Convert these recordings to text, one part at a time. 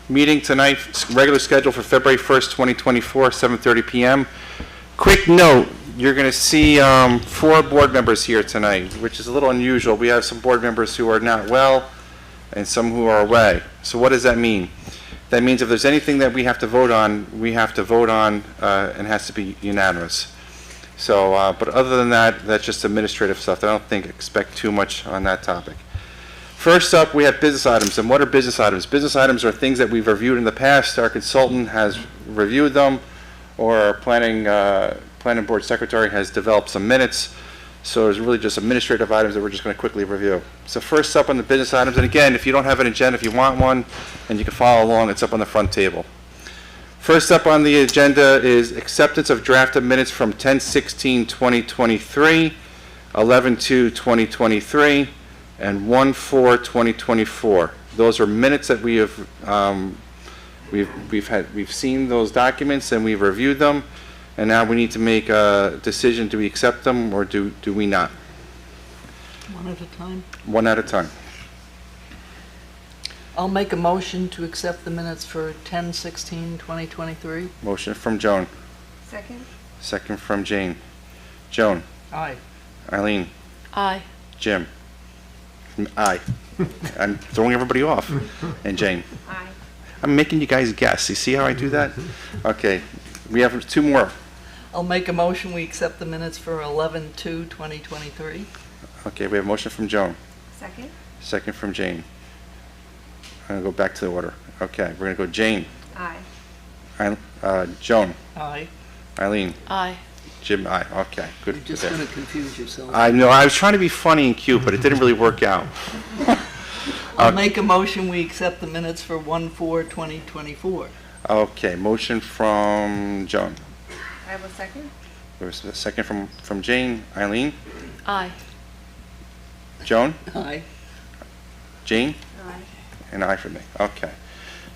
meeting tonight, regular schedule for February 1st, 2024, 7:30 p.m. Quick note, you're going to see 4 board members here tonight, which is a little unusual. We have some board members who are not well and some who are away. So what does that mean? That means if there's anything that we have to vote on, we have to vote on and it has to be unanimous. So, but other than that, that's just administrative stuff. I don't expect too much on that topic. First up, we have business items. And what are business items? Business items are things that we've reviewed in the past. Our consultant has reviewed them, or our planning board secretary has developed some minutes. So it's really just administrative items that we're just going to quickly review. So first up on the business items, and again, if you don't have an agenda, if you want one, and you can follow along, it's up on the front table. First up on the agenda is acceptance of drafted minutes from 10/16/2023, 11/2/2023, and 1/4/2024. Those are minutes that we have we've seen those documents and we've reviewed them, and now we need to make a decision: do we accept them or do we not? One at a time. One at a time. I'll make a motion to accept the minutes for 10/16/2023. Motion from Joan. Second? Second from Jane. Joan. Aye. Eileen. Aye. Jim. Aye. I'm throwing everybody off. And Jane. Aye. I'm making you guys guess. You see how I do that? Okay. We have 2 more. I'll make a motion we accept the minutes for 11/2/2023. Okay, we have a motion from Joan. Second? Second from Jane. I'm going to go back to the order. Okay, we're going to go Jane. Aye. Joan. Aye. Eileen. Aye. Jim. Aye. Okay, good. You're just Okay. going to confuse yourself. I know. I was trying to be funny and cute, but it didn't really work out. I'll make a motion we accept the minutes for 1/4/2024. Okay, motion from Joan. I have a second? There's a second from Jane. Eileen. Aye. Joan. Aye. Jane. Aye. And I for me. Okay.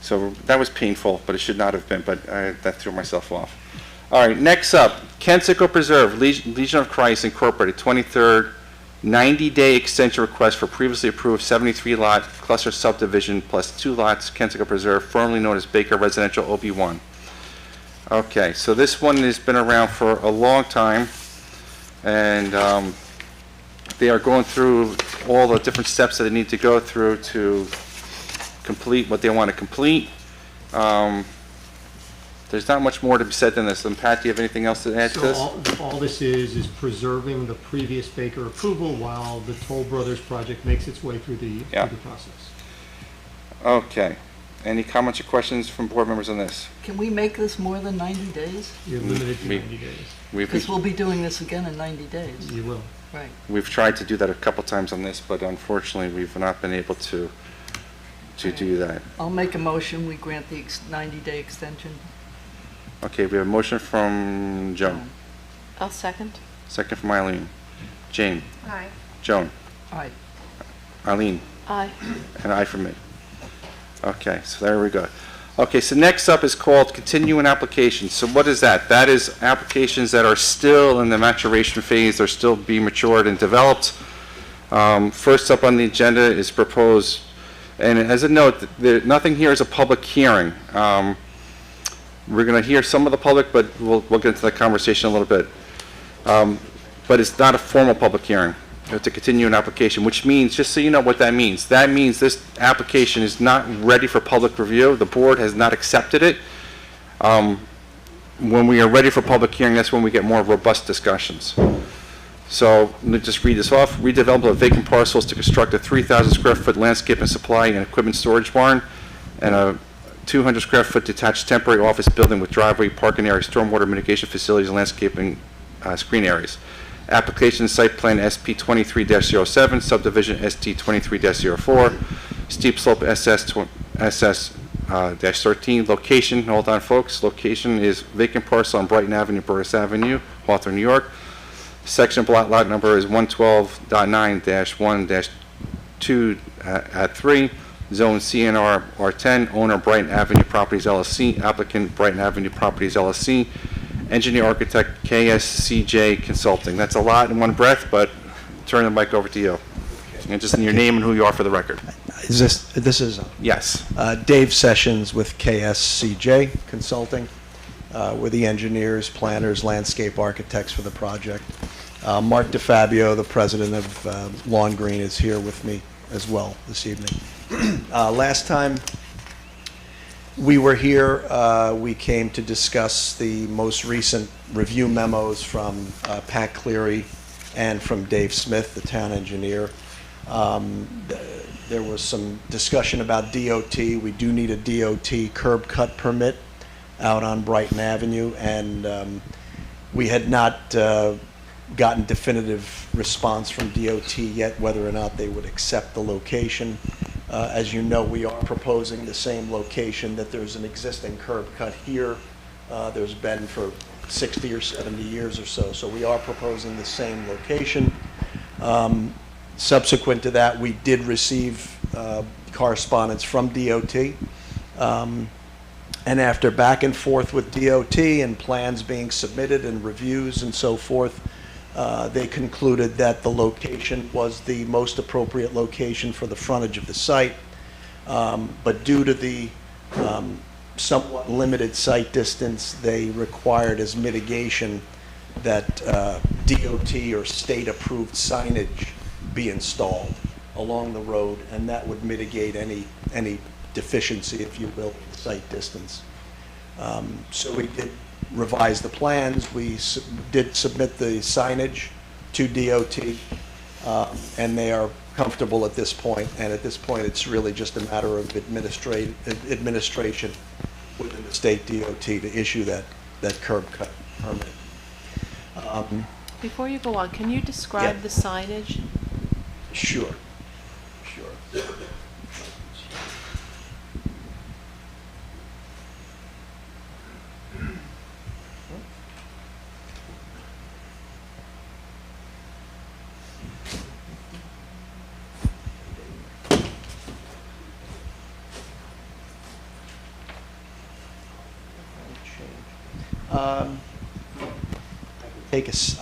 So that was painful, but it should not have been, but that threw myself off. All right, next up, Kensico Preserve, Legion of Christ Incorporated, 23rd, 90-day extension request for previously approved 73-lot cluster subdivision plus 2 lots, Kensico Preserve, formerly known as Baker Residential OB1. Okay, so this one has been around for a long time, and they are going through all the different steps that they need to go through to complete what they want to complete. There's not much more to be said than this. And Pat, do you have anything else to add to this? So all this is preserving the previous Baker approval while the Toll Brothers project makes its way through the process. Okay. Any comments or questions from board members on this? Can we make this more than 90 days? You're limited to We- 90 days. Because we'll be doing this again in 90 days. You will. Right. We've tried to do that a couple times on this, but unfortunately, we've not been able to do that. I'll make a motion we grant the 90-day extension. Okay, we have a motion from Joan. I'll second. Second from Eileen. Jane. Aye. Joan. Aye. Eileen. Aye. And I for me. Okay, so there we go. Okay, so next up is called continuing applications. So what is that? That is applications that are still in the maturation phase. They're still being matured and developed. First up on the agenda is proposed, and as a note, nothing here is a public hearing. We're going to hear some of the public, but we'll get into the conversation a little bit. But it's not a formal public hearing. It's a continuing application, which means, just so you know what that means this application is not ready for public review. The board has not accepted it. When we are ready for public hearing, that's when we get more robust discussions. So let me just read this off. Redevelopment of vacant parcels to construct a 3,000 square foot landscape and supply and equipment storage barn and a 200 square foot detached temporary office building with driveway, parking area, stormwater mitigation facilities, and landscaping screen areas. Application site plan SP 23-07, subdivision ST 23-04, steep slope SS-13. Location, hold on folks, location is vacant parcel on Brighton Avenue, Burris Avenue, Hawthorne, New York. Section block lot number is 112.9-1-2 at 3. Zone CNR R10, owner Brighton Avenue Properties LLC, applicant Brighton Avenue Properties LLC, engineer architect KSCJ Consulting. That's a lot in one breath, but turn the mic over to you. And just in your name and who you are for the record. This is Yes. Dave Sessions with KSCJ Consulting. We're the engineers, planners, landscape architects for the project. Mark DeFabio, the president of Lawn Green, is here with me as well this evening. Last time we were here, we came to discuss the most recent review memos from Pat Cleary and from Dave Smith, the town engineer. There was some discussion about DOT. We do need a DOT curb cut permit out on Brighton Avenue, and we had not gotten definitive response from DOT yet whether or not they would accept the location. As you know, we are proposing the same location, that there's an existing curb cut here. There's been for 60 or 70 years or so, so we are proposing the same location. Subsequent to that, we did receive correspondence from DOT. And after back and forth with DOT and plans being submitted and reviews and so forth, they concluded that the location was the most appropriate location for the frontage of the site. But due to the somewhat limited site distance, they required as mitigation that DOT or state-approved signage be installed along the road, and that would mitigate any deficiency, if you will, of the site distance. So we did revise the plans. We did submit the signage to DOT, and they are comfortable at this point. And at this point, it's really just a matter of administration within the state DOT to issue that curb cut permit. Before you go on, can you describe Yeah. the signage? Sure.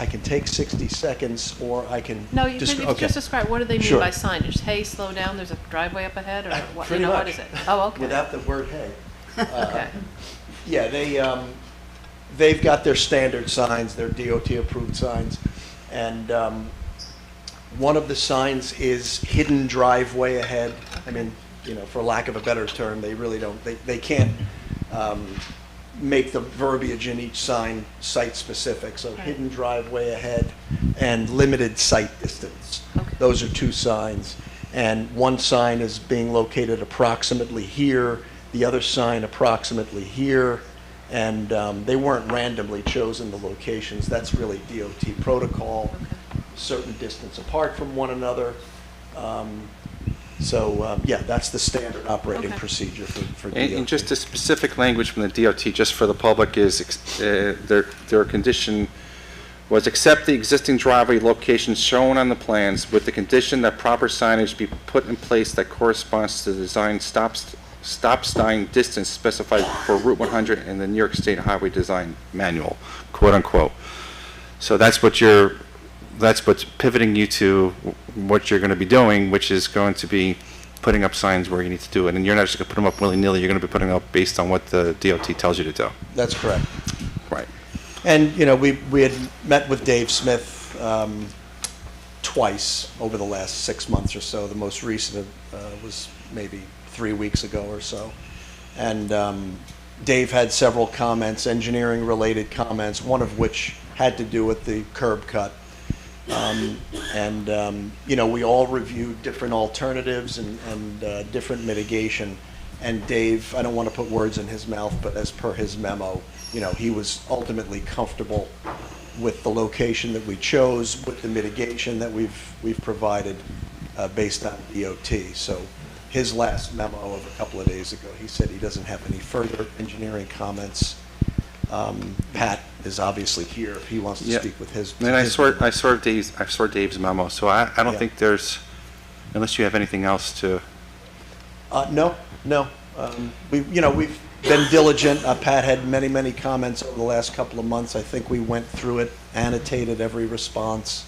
I can take 60 seconds, or I can... No, you can okay. just describe, what do they mean Sure. by signage? Hey, slow down, there's a driveway up ahead, or what, Pretty what much. is it? Oh, okay. Without the word "hey." Okay. Yeah, they've got their standard signs, their DOT-approved signs, and one of the signs is hidden driveway ahead. I mean, for lack of a better term, they really don't, they can't make the verbiage in each sign site-specific. So Right. hidden driveway ahead and limited site distance. Okay. Those are two signs. And one sign is being located approximately here, the other sign approximately here, and they weren't randomly chosen, the locations. That's really DOT protocol, Okay. certain distance apart from one another. Yeah, that's the standard operating Okay. procedure for DOT. And just the specific language from the DOT, just for the public, is their condition was accept the existing driveway location shown on the plans with the condition that proper signage be put in place that corresponds to the design stop sign distance specified for Route 100 in the New York State Highway Design Manual, quote unquote. So that's what's pivoting you to what you're going to be doing, which is going to be putting up signs where you need to do it. And you're not just going to put them up willy-nilly, you're going to be putting them up based on what the DOT tells you to do. That's correct. Right. And, we had met with Dave Smith twice over the last 6 months or so. The most recent was maybe 3 weeks ago or so. And Dave had several comments, engineering-related comments, one of which had to do with the curb cut. We all reviewed different alternatives and different mitigation. And Dave, I don't want to put words in his mouth, but as per his memo, he was ultimately comfortable with the location that we chose, with the mitigation that we've provided based on DOT. So his last memo of a couple of days ago, he said he doesn't have any further engineering comments. Pat is obviously here if he wants to Yeah. speak with his. And I his saw memo. Dave's memo, so I don't Yeah. think there's, unless you have anything else to, No. We've been diligent. Pat had many comments over the last couple of months. I think we went through it, annotated every response.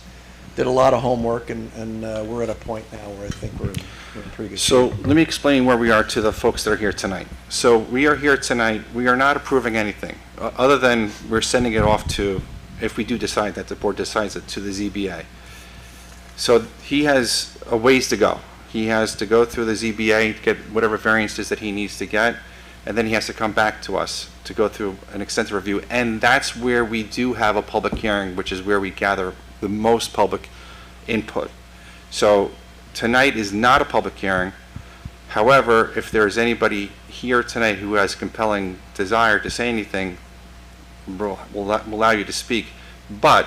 did a lot of homework, and we're at a point now where I think we're in pretty good shape. So let me explain where we are to the folks that are here tonight. So we are here tonight, we are not approving anything, other than we're sending it off to, if we do decide that the board decides it, to the ZBA. So he has a ways to go. He has to go through the ZBA, get whatever variances that he needs to get, and then he has to come back to us to go through an extensive review. And that's where we do have a public hearing, which is where we gather the most public input. So tonight is not a public hearing. However, if there is anybody here tonight who has compelling desire to say anything, we'll allow you to speak. But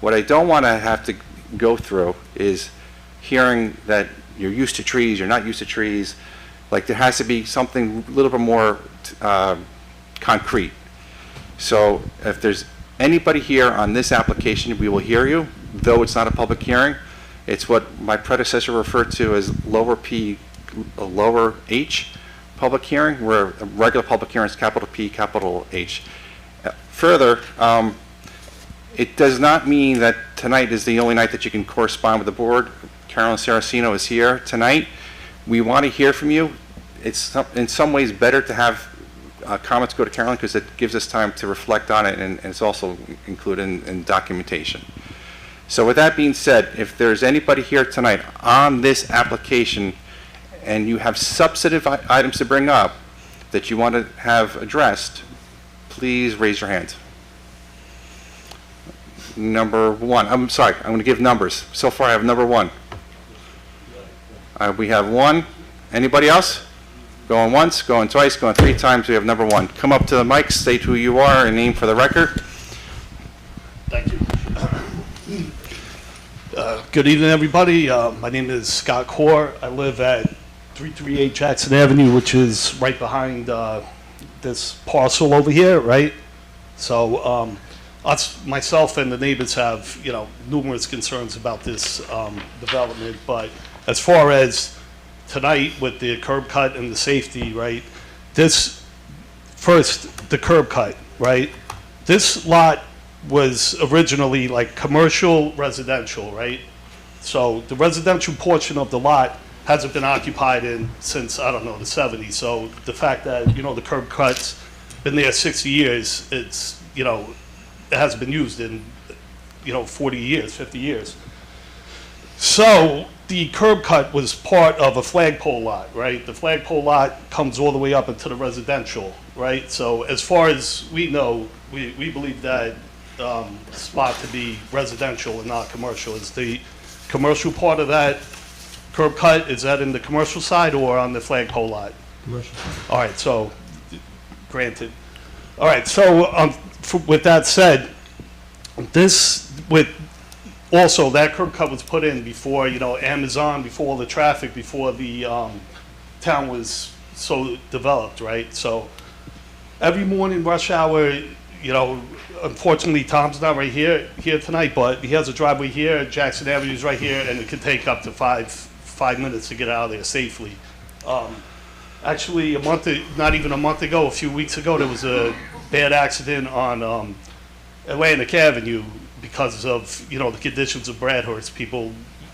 what I don't want to have to go through is hearing that you're used to trees, you're not used to trees. Like, there has to be something a little bit more concrete. So if there's anybody here on this application, we will hear you, though it's not a public hearing. It's what my predecessor referred to as lower H public hearing, where a regular public hearing is capital P, capital H. Further, it does not mean that tonight is the only night that you can correspond with the board. Carolyn Saraceno is here tonight. We want to hear from you. It's in some ways better to have comments go to Carolyn, because it gives us time to reflect on it, and it's also included in documentation. So with that being said, if there's anybody here tonight on this application and you have substantive items to bring up that you want to have addressed, please raise your hand. Number one, I'm sorry, I'm going to give numbers. So far I have number one. We have one. Anybody else? Going once, going twice, going three times. We have number one. Come up to the mic, state who you are and name for the record. Thank you. Good evening, everybody. My name is Scott Core. I live at 338 Jackson Avenue, which is right behind this parcel over here, right? So myself and the neighbors have, numerous concerns about this development. But as far as tonight with the curb cut and the safety, right? First, the curb cut, right? This lot was originally like commercial residential, right? So the residential portion of the lot hasn't been occupied since, I don't know, the 70s. So the fact that, the curb cut's been there 60 years, it's, it hasn't been used in, 40 years, 50 years. So the curb cut was part of a flagpole lot, right? The flagpole lot comes all the way up into the residential, right? So as far as we know, we believe that spot to be residential and not commercial. Is the commercial part of that curb cut, is that in the commercial side or on the flagpole lot? Commercial. All right, so granted. All right, so with that said, also that curb cut was put in before, Amazon, before all the traffic, before the town was so developed, right? So every morning rush hour, unfortunately Tom's not right here tonight, but he has a driveway here, Jackson Avenue's right here, and it can take up to five minutes to get out of there safely. Actually, not even a month ago, a few weeks ago, there was a bad accident on Atlantic Avenue because of, the conditions of Bradhurst, people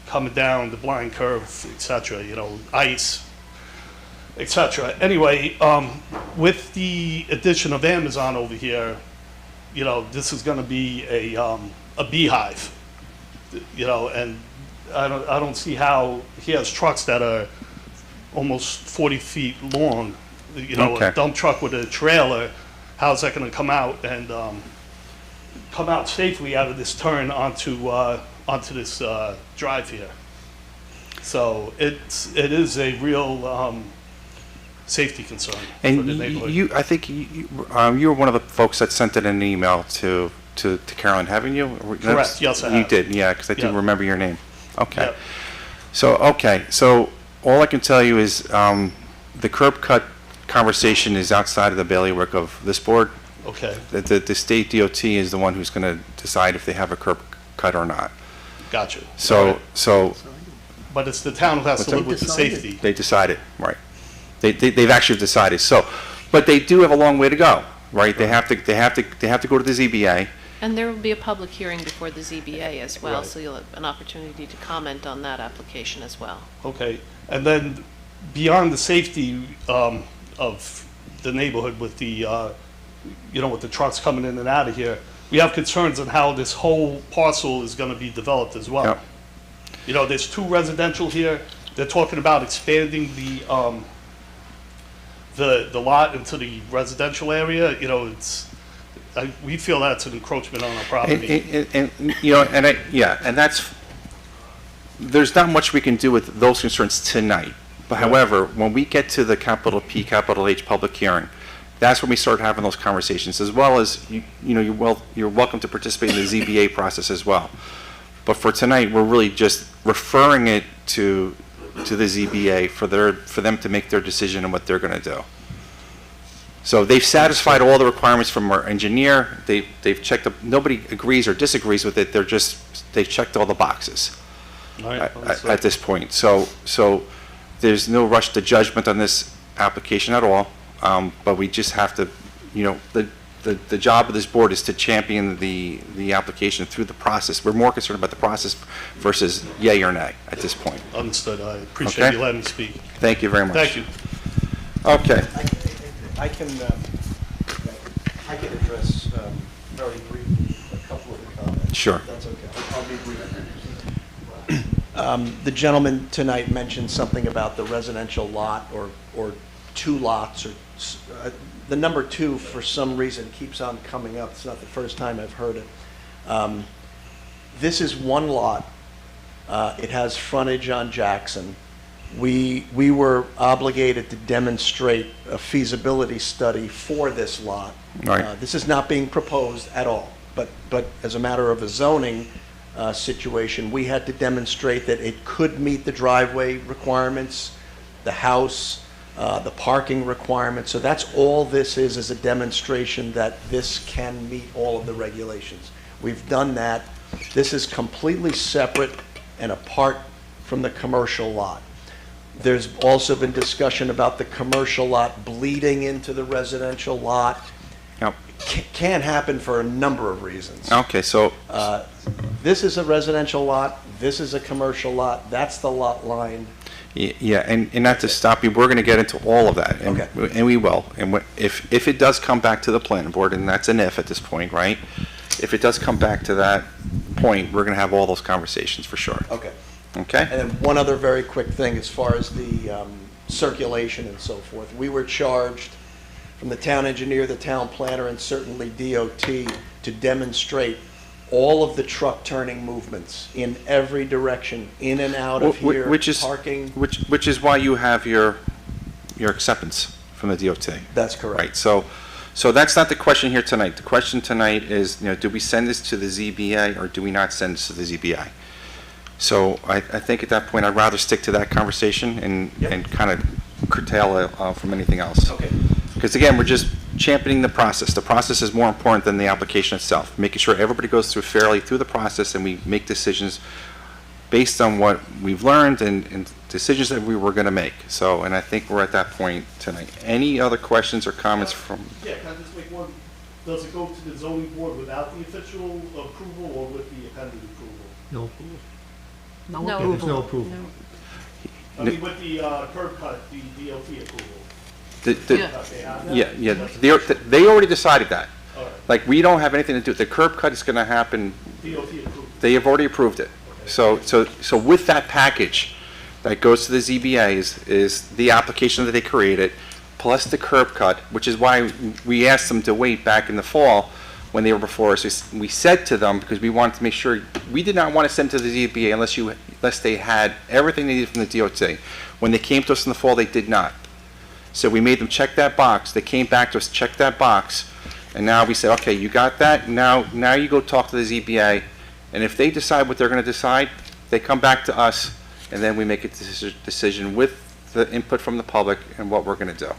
coming down the blind curve, etc., ice, etc. Anyway, with the addition of Amazon over here, this is going to be a beehive, and I don't see how he has trucks that are almost 40 feet long, Okay. a dump truck with a trailer, how's that going to come out and come out safely out of this turn onto this drive here? So it is a real safety concern for the And neighborhood. I think you were one of the folks that sent it in an email to Carolyn, haven't you? Correct, yes, I You have. did, yeah, because I do Yeah. remember your name. Okay. Yep. So all I can tell you is the curb cut conversation is outside of the bailiwick of this board. Okay, The state DOT is the one who's going to decide if they have a curb cut or not. gotcha. So But it's the town who has to live with the Decided. safety. they decided, right? They've actually decided. So, but they do have a long way to go, right? They have to go to the ZBA, And there will be a public hearing before the ZBA as well, Right. so you'll have an opportunity to comment on that application as well. Okay, and then beyond the safety of the neighborhood with the, with the trucks coming in and out of here, we have concerns on how this whole parcel is gonna be developed as well. Yep. You know, there's 2 residential here, they're talking about expanding the lot into the residential area, we feel that's an encroachment on our property. And that's, there's not much we can do with those concerns tonight. But however, when we get to the capital P, capital H public hearing, that's when we start having those conversations, as well as, you're welcome to participate in the ZBA process as well. But for tonight, we're really just referring it to the ZBA for them to make their decision on what they're gonna do. So they've satisfied all the requirements from our engineer, they've checked, nobody agrees or disagrees with it, they've checked all the boxes All right, at this point. So there's no rush to judgment on this application at all, but we just have to, the job of this board is to champion the application through the process. We're more concerned about the process versus yay or nay at this point. Understood, I appreciate Okay. you letting me speak. Thank you very much. Thank you. Okay. I can address very briefly a couple of the comments. Sure. If that's okay. I'll be brief. The gentleman tonight mentioned something about the residential lot or 2 lots, or the number 2 for some reason keeps on coming up. It's not the first time I've heard it. This is 1 lot. It has frontage on Jackson. We were obligated to demonstrate a feasibility study for this lot. Right. This is not being proposed at all, but as a matter of a zoning situation, we had to demonstrate that it could meet the driveway requirements, the house, the parking requirements. So that's all this is a demonstration that this can meet all of the regulations. We've done that. This is completely separate and apart from the commercial lot. There's also been discussion about the commercial lot bleeding into the residential lot. Yep. Can happen for a number of reasons. Okay, so, This is a residential lot, this is a commercial lot, that's the lot line. yeah, and not to stop you, we're gonna get into all of that. And- Okay. And we will. And if it does come back to the planning board, and that's an if at this point, right? If it does come back to that point, we're gonna have all those conversations for sure. Okay. Okay? And then one other very quick thing, as far as the circulation and so forth. We were charged from the town engineer, the town planner, and certainly DOT to demonstrate all of the truck turning movements in every direction, in and out of here, Which is, parking. which is why you have your acceptance from the DOT. That's correct. Right, so that's not the question here tonight. The question tonight is, do we send this to the ZBA or do we not send this to the ZBA? So I think at that point, I'd rather stick to that conversation and kind of curtail it from anything else. Okay. Because again, we're just championing the process. The process is more important than the application itself. Making sure everybody goes fairly through the process and we make decisions based on what we've learned and decisions that we were going to make. So, and I think we're at that point tonight. Any other questions or comments from? Yeah, can I just make one? Does it go to the zoning board without the official approval or with the appended approval? No approval. No Yeah, there's no approval. approval. I mean, with the curb cut, the DOT approval. Yeah. They have that? Yeah. They already decided that. All right, Like, we don't have anything to do. The curb cut is going to happen. DOT approval. They have already approved it. So with that package that goes to the ZBA is the application that they created, plus the curb cut, which is why we asked them to wait back in the fall when they were before us. We said to them, because we wanted to make sure, we did not want to send to the ZBA unless they had everything they needed from the DOT. When they came to us in the fall, they did not. So we made them check that box. They came back to us, checked that box, and now we said, okay, you got that? Now you go talk to the ZBA, and if they decide what they're going to decide, they come back to us, and then we make a decision with the input from the public and what we're going to do.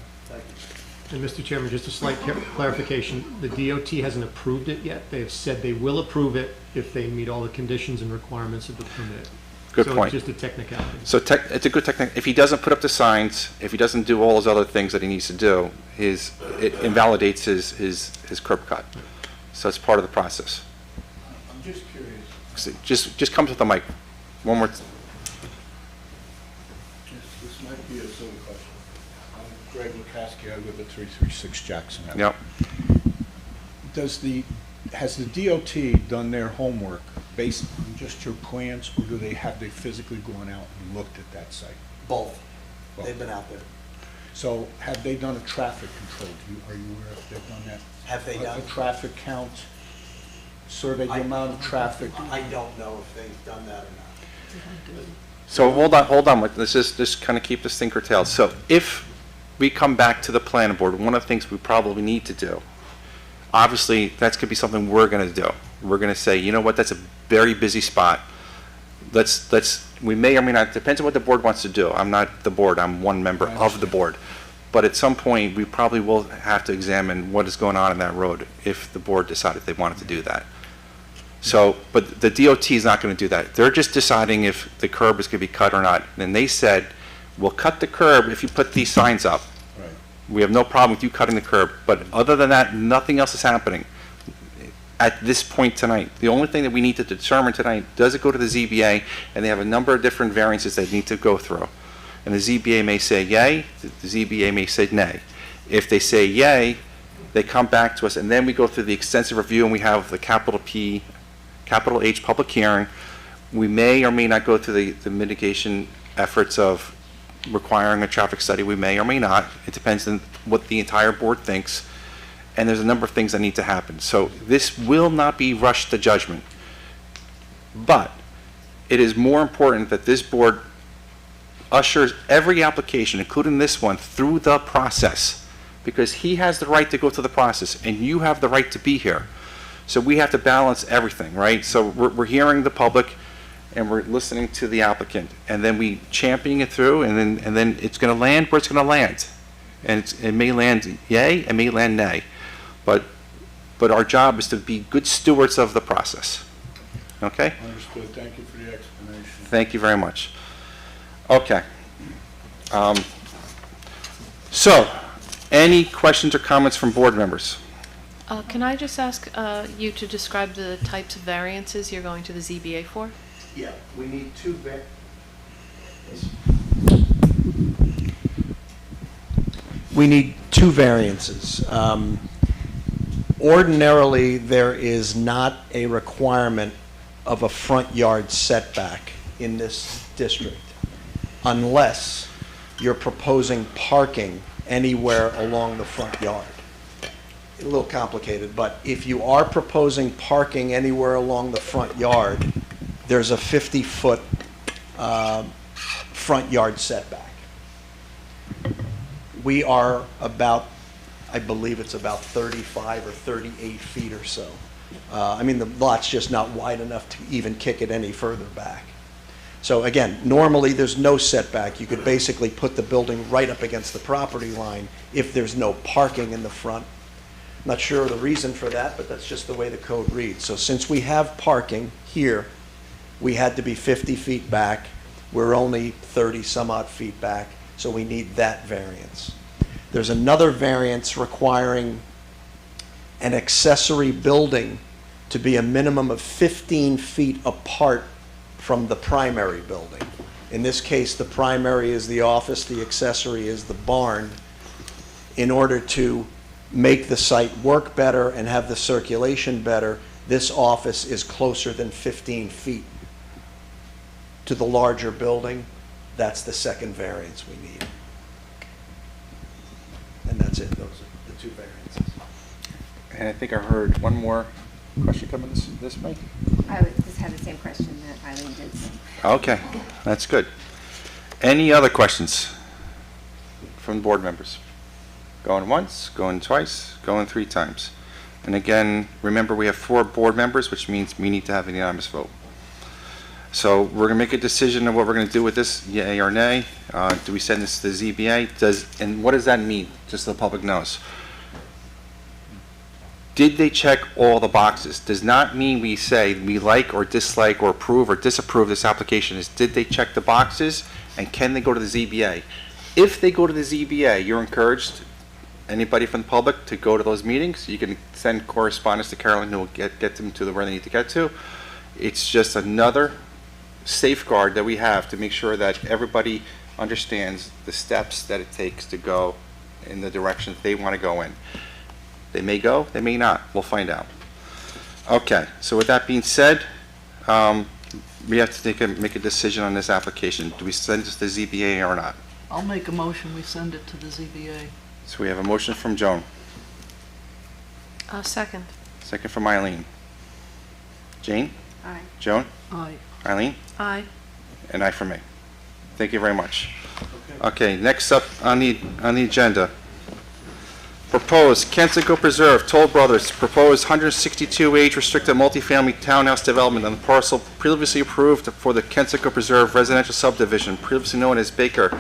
And Mr. Chairman, just a slight clarification, the DOT hasn't approved it yet. They have said they will approve it if they meet all the conditions and requirements of the permit. Good So point. it's just a technicality. So it's a good technique. If he doesn't put up the signs, if he doesn't do all those other things that he needs to do, it invalidates his curb cut. So it's part of the process. Just come to the mic. One more. This might be a silly question. I'm Greg McCaskey, I live at 336 Jackson Avenue. Yep. Has the DOT done their homework based on just your plans, or have they physically gone out and looked at that site? Both. Both. They've been out there. So have they done a traffic control? Are you aware if they've done that? Have they done? A traffic count, surveyed the amount of traffic? I don't know if they've done that or not. So hold on, let's just kind of keep this thing curtailed. So if we come back to the planning board, one of the things we probably need to do, obviously, that's going to be something we're going to do. We're going to say, you know what, that's a very busy spot. We may or may not, depends on what the board wants to do. I'm not the board, I'm one member of the board. But at some point, we probably will have to examine what is going on in that road if the board decided they wanted to do that. So, but the DOT is not going to do that. They're just deciding if the curb is going to be cut or not. And they said, we'll cut the curb if you put these signs up. Right. We have no problem with you cutting the curb, but other than that, nothing else is happening at this point tonight. The only thing that we need to determine tonight, does it go to the ZBA? And they have a number of different variances they need to go through. And the ZBA may say yay, the ZBA may say nay. If they say yay, they come back to us, and then we go through the extensive review, and we have the capital P, capital H public hearing. We may or may not go through the mitigation efforts of requiring a traffic study. We may or may not. It depends on what the entire board thinks. And there's a number of things that need to happen. So this will not be rushed to judgment. But it is more important that this board ushers every application, including this one, through the process. Because he has the right to go through the process, and you have the right to be here. So we have to balance everything, right? So we're hearing the public, and we're listening to the applicant, and then we championing it through, and then it's going to land where it's going to land. And it may land yay, it may land nay. But our job is to be good stewards of the process. Okay? Understood. Thank you for the explanation. Thank you very much. Okay. So, any questions or comments from board members? Can I just ask you to describe the types of variances you're going to the ZBA for? Yeah, we need two We need two variances. Ordinarily, there is not a requirement of a front yard setback in this district unless you're proposing parking anywhere along the front yard. A little complicated, but if you are proposing parking anywhere along the front yard, there's a 50-foot front yard setback. We are about, I believe it's about 35 or 38 feet or so. I mean, the lot's just not wide enough to even kick it any further back. So again, normally there's no setback. You could basically put the building right up against the property line if there's no parking in the front. Not sure of the reason for that, but that's just the way the code reads. So since we have parking here, we had to be 50 feet back. We're only 30 some odd feet back, so we need that variance. There's another variance requiring an accessory building to be a minimum of 15 feet apart from the primary building. In this case, the primary is the office, the accessory is the barn. In order to make the site work better and have the circulation better, this office is closer than 15 feet to the larger building. That's the second variance we need. And that's it. Those are the two variances. And I think I heard one more question coming this way. I would just have the same question that Eileen did. Okay, that's good. Any other questions from board members? Going once, going twice, going 3 times. And again, remember we have 4 board members, which means we need to have a unanimous vote. So we're going to make a decision on what we're going to do with this, yay or nay. Do we send this to the ZBA? And what does that mean, just so the public knows? Did they check all the boxes? Does not mean we say we like or dislike or approve or disapprove this application. Is did they check the boxes, and can they go to the ZBA? If they go to the ZBA, you're encouraged, anybody from the public, to go to those meetings. You can send correspondence to Carolyn who will get them to where they need to get to. It's just another safeguard that we have to make sure that everybody understands the steps that it takes to go in the direction they want to go in. They may go, they may not. We'll find out. Okay, so with that being said, we have to make a decision on this application. Do we send it to the ZBA or not? I'll make a motion, we send it to the ZBA. So we have a motion from Joan, Second. second from Eileen. Jane? Aye. Joan? Aye. Eileen? Aye. And I for me. Thank you very much. Okay, next up on the agenda. Proposed Kensico Preserve, Toll Brothers, proposed 162 age-restricted multifamily townhouse development on the parcel previously approved for the Kensico Preserve residential subdivision, previously known as Baker,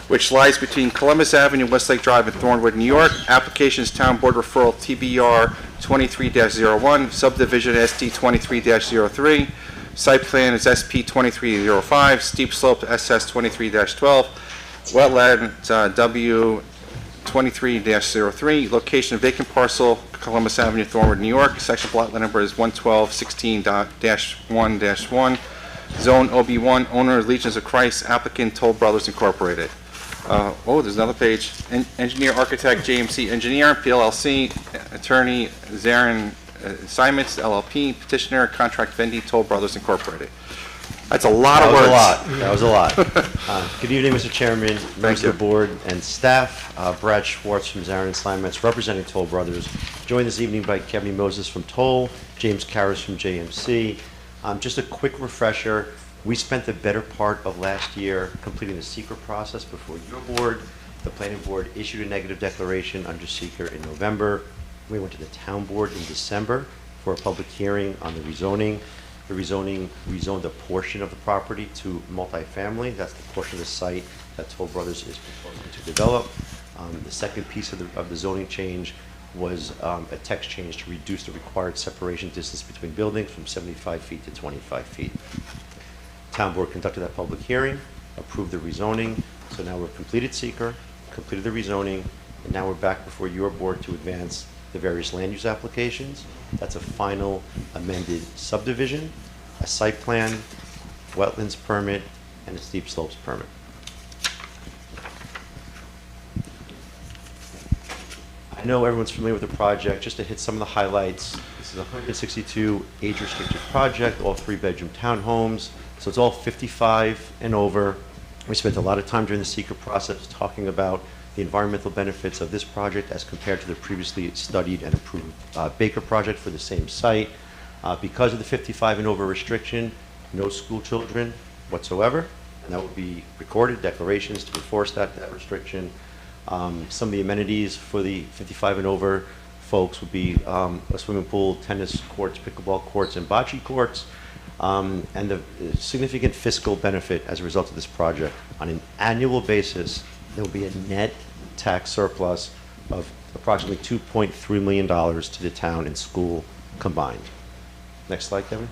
which lies between Columbus Avenue, Westlake Drive, and Thornwood, New York. Applications Town Board Referral TBR 23-01, subdivision SD 23-03, site plan is SP 23-05, steep slope SS 23-12, wetland W 23-03, location vacant parcel, Columbus Avenue, Thornwood, New York. Section plot line number is 11216-1-1. Zone OB1, owner Legions of Christ, applicant Toll Brothers Incorporated. There's another page. Engineer, architect, JMC Engineer, PLLC, attorney Zarin Simons, LLP, petitioner, contract vendee, Toll Brothers Incorporated. That's a lot of words. That was a lot. Good evening, Mr. Chairman, members of the board and staff. Brad Schwartz from Zarin Steinmetz, representing Toll Brothers. Joined this evening by Kevin Moses from Toll, James Karras from JMC. Just a quick refresher. We spent the better part of last year completing the SEQR process before your board. The planning board issued a negative declaration under SEQR in November. We went to the town board in December for a public hearing on the rezoning. The rezoning rezoned a portion of the property to multifamily. That's the portion of the site that Toll Brothers is proposing to develop. The second piece of the zoning change was a text change to reduce the required separation distance between buildings from 75 feet to 25 feet. Town board conducted that public hearing, approved the rezoning, so now we've completed SEQR, completed the rezoning, and now we're back before your board to advance the various land use applications. That's a final amended subdivision, a site plan, wetlands permit, and a steep slopes permit. I know everyone's familiar with the project. Just to hit some of the highlights, this is a 162 age-restricted project, all 3-bedroom townhomes, so it's all 55 and over. We spent a lot of time during the SEQR process talking about the environmental benefits of this project as compared to the previously studied and approved Baker project for the same site. Because of the 55 and over restriction, no school children whatsoever, and that would be recorded, declarations to enforce that restriction. Some of the amenities for the 55 and over folks would be a swimming pool, tennis courts, pickleball courts, and bocce courts. And the significant fiscal benefit as a result of this project. On an annual basis, there will be a net tax surplus of approximately $2.3 million to the town and school combined. Next slide, Kevin.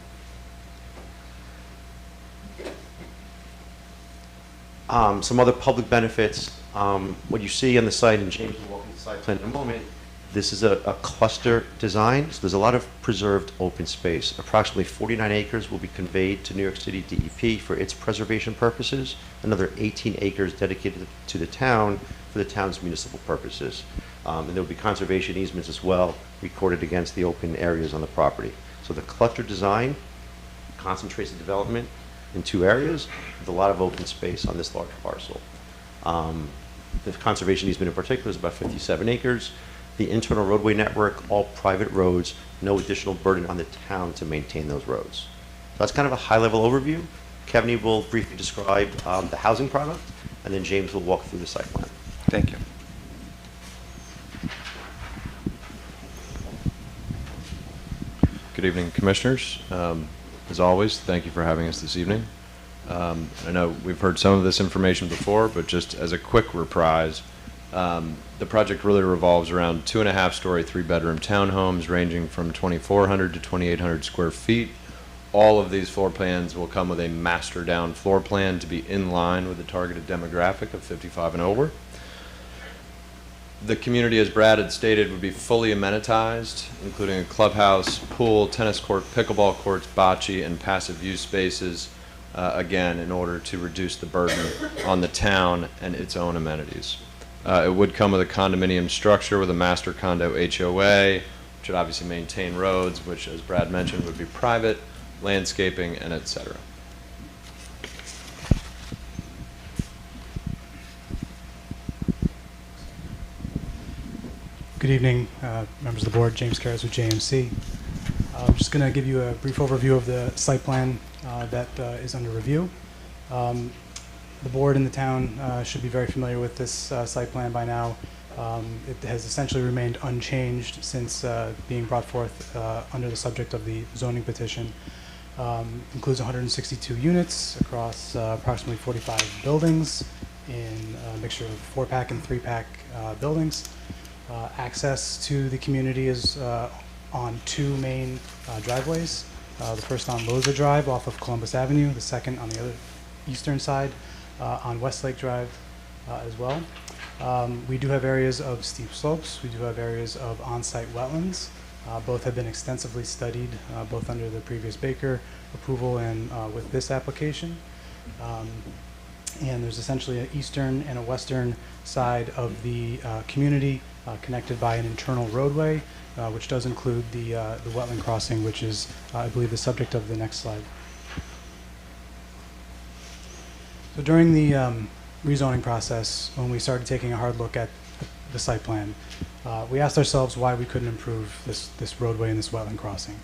Some other public benefits. What you see on the site, and James will walk through the site plan in a moment, this is a cluster design, so there's a lot of preserved open space. Approximately 49 acres will be conveyed to New York City DEP for its preservation purposes. Another 18 acres dedicated to the town for the town's municipal purposes. And there will be conservation easements as well recorded against the open areas on the property. So the cluster design concentrates the development in 2 areas with a lot of open space on this large parcel. The conservation easement in particular is about 57 acres. The internal roadway network, all private roads, no additional burden on the town to maintain those roads. So that's kind of a high-level overview. Kevin will briefly describe the housing product, and then James will walk through the site plan. Thank you. Good evening, Commissioners. As always, thank you for having us this evening. I know we've heard some of this information before, but just as a quick reprise, the project really revolves around 2.5-story, 3-bedroom townhomes ranging from 2,400 to 2,800 square feet. All of these floor plans will come with a master down floor plan to be in line with the targeted demographic of 55 and over. The community, as Brad had stated, would be fully amenitized, including a clubhouse, pool, tennis court, pickleball courts, bocce, and passive use spaces, again, in order to reduce the burden on the town and its own amenities. It would come with a condominium structure with a master condo HOA, which would obviously maintain roads, which, as Brad mentioned, would be private, landscaping, and et cetera. Good evening, members of the board. James Karras with JMC. I'm just going to give you a brief overview of the site plan that is under review. The board and the town should be very familiar with this site plan by now. It has essentially remained unchanged since being brought forth under the subject of the zoning petition. Includes 162 units across approximately 45 buildings in a mixture of 4-pack and 3-pack buildings. Access to the community is on 2 main driveways. The first on Loza Drive off of Columbus Avenue, the second on the other eastern side on Westlake Drive as well. We do have areas of steep slopes. We do have areas of on-site wetlands. Both have been extensively studied, both under the previous Baker approval and with this application. And there's essentially an eastern and a western side of the community connected by an internal roadway, which does include the wetland crossing, which is, I believe, the subject of the next slide. So during the rezoning process, when we started taking a hard look at the site plan, we asked ourselves why we couldn't improve this roadway and this wetland crossing.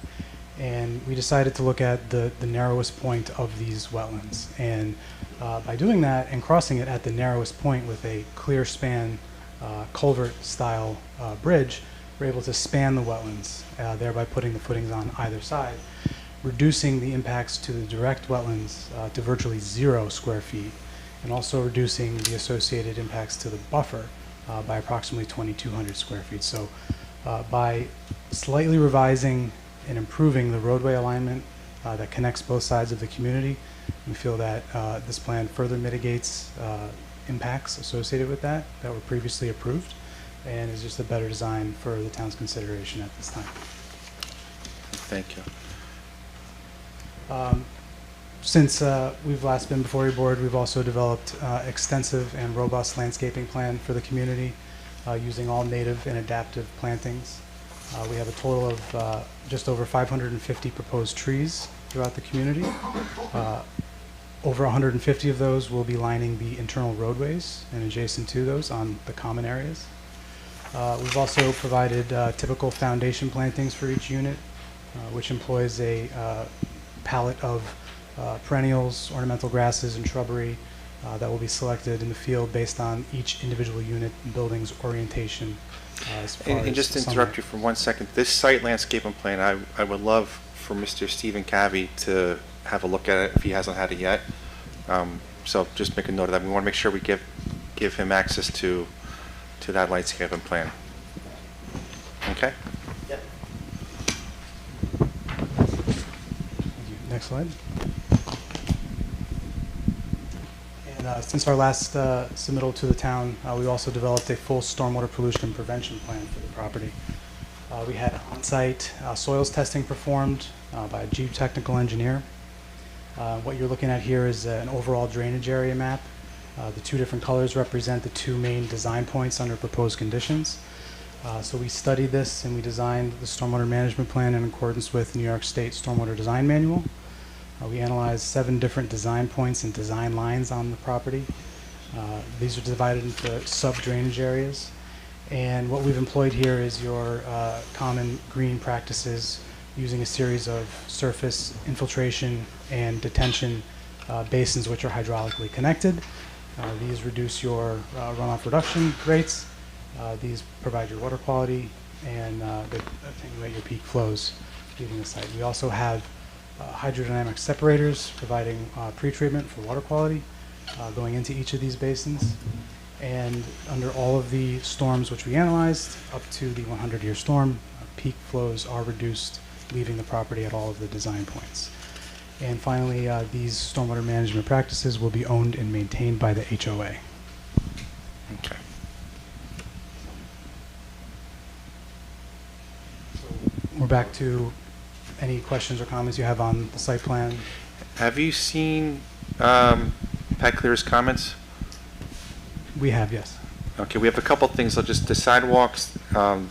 And we decided to look at the narrowest point of these wetlands. And by doing that and crossing it at the narrowest point with a clear span culvert-style bridge, we're able to span the wetlands, thereby putting the footings on either side, reducing the impacts to the direct wetlands to virtually 0 square feet, and also reducing the associated impacts to the buffer by approximately 2,200 square feet. So by slightly revising and improving the roadway alignment that connects both sides of the community, we feel that this plan further mitigates impacts associated with that were previously approved, and is just a better design for the town's consideration at this time. Thank you. Since we've last been before your board, we've also developed extensive and robust landscaping plan for the community using all native and adaptive plantings. We have a total of just over 550 proposed trees throughout the community. Over 150 of those will be lining the internal roadways and adjacent to those on the common areas. We've also provided typical foundation plantings for each unit, which employs a palette of perennials, ornamental grasses, and shrubbery that will be selected in the field based on each individual unit and building's orientation. And just to interrupt you for 1 second, this site landscaping plan, I would love for Mr. Stephen Cavey to have a look at it if he hasn't had it yet. So just make a note of that. We want to make sure we give him access to that landscaping plan. Okay? Yep. Next slide. And since our last submittal to the town, we also developed a full stormwater pollution prevention plan for the property. We had on-site soils testing performed by a geotechnical engineer. What you're looking at here is an overall drainage area map. The 2 different colors represent the 2 main design points under proposed conditions. So we studied this and we designed the stormwater management plan in accordance with New York State Stormwater Design Manual. We analyzed 7 different design points and design lines on the property. These are divided into sub-drainage areas. And what we've employed here is your common green practices using a series of surface infiltration and detention basins which are hydraulically connected. These reduce your runoff reduction rates. These provide your water quality, and they attenuate your peak flows leaving the site. We also have hydrodynamic separators providing pretreatment for water quality going into each of these basins. And under all of the storms which we analyzed, up to the 100-year storm, peak flows are reduced, leaving the property at all of the design points. And finally, these stormwater management practices will be owned and maintained by the HOA. Okay. we're back to any questions or comments you have on the site plan. Have you seen Pat Clear's comments? We have, yes. Okay, we have a couple things. The sidewalks, the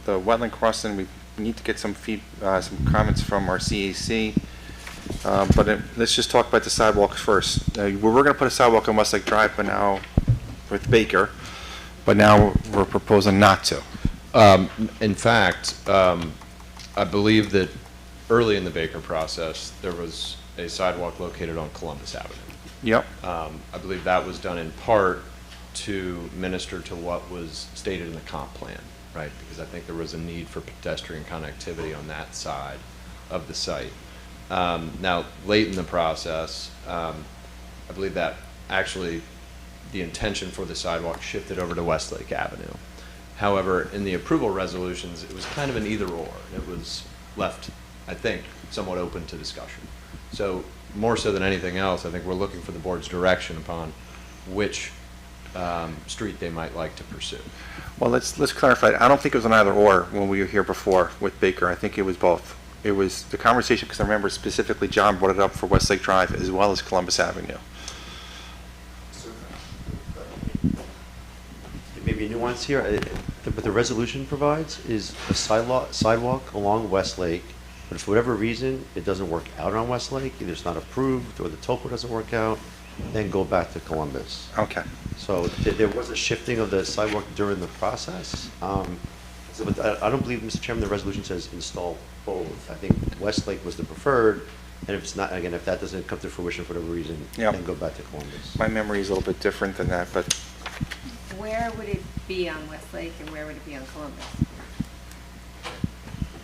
wetland crossing, we need to get some some comments from our CAC. Let's just talk about the sidewalks first. We were going to put a sidewalk on Westlake Drive, but now with Baker, but now we're proposing not to. In fact, I believe that early in the Baker process, there was a sidewalk located on Columbus Avenue. Yep. I believe that was done in part to minister to what was stated in the comp plan, right? Because I think there was a need for pedestrian connectivity on that side of the site. Now, late in the process, I believe that actually the intention for the sidewalk shifted over to Westlake Avenue. However, in the approval resolutions, it was kind of an either-or. It was left, I think, somewhat open to discussion. So more so than anything else, I think we're looking for the board's direction upon which street they might like to pursue. Well, let's clarify. I don't think it was an either-or when we were here before with Baker. I think it was both. It was the conversation, because I remember specifically John brought it up for Westlake Drive as well as Columbus Avenue. Maybe a nuance here, what the resolution provides is a sidewalk along Westlake, but if for whatever reason it doesn't work out on Westlake, either it's not approved or the topo doesn't work out, then go back to Columbus. Okay. So there was a shifting of the sidewalk during the process. But I don't believe, Mr. Chairman, the resolution says install both. I think Westlake was the preferred, and if it's not, again, if that doesn't come to fruition for whatever reason, Yep. then go back to Columbus. My memory is a little bit different than that, but Where would it be on Westlake and where would it be on Columbus?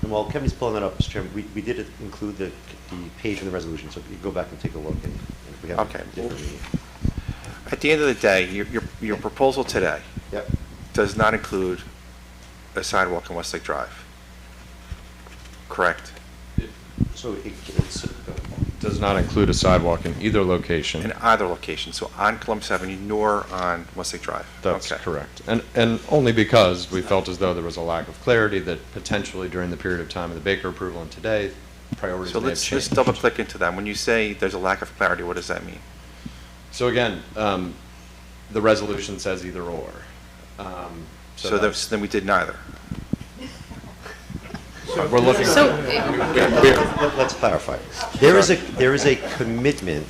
And while Kevin's pulling that up, Mr. Chairman, we did include the page in the resolution, so if you go back and take a look, and if we have Okay. different. at the end of the day, your proposal today Yep. does not include a sidewalk on Westlake Drive. Correct? So it's, Does not include a sidewalk in either location. In either location, so on Columbus Avenue nor on Westlake Drive. That's Okay. correct. And only because we felt as though there was a lack of clarity that potentially during the period of time of the Baker approval and today, priorities So may have let's changed. double click into that. When you say there's a lack of clarity, what does that mean? So again, the resolution says either or. So then we did neither. We're looking. So, let's clarify. There is a commitment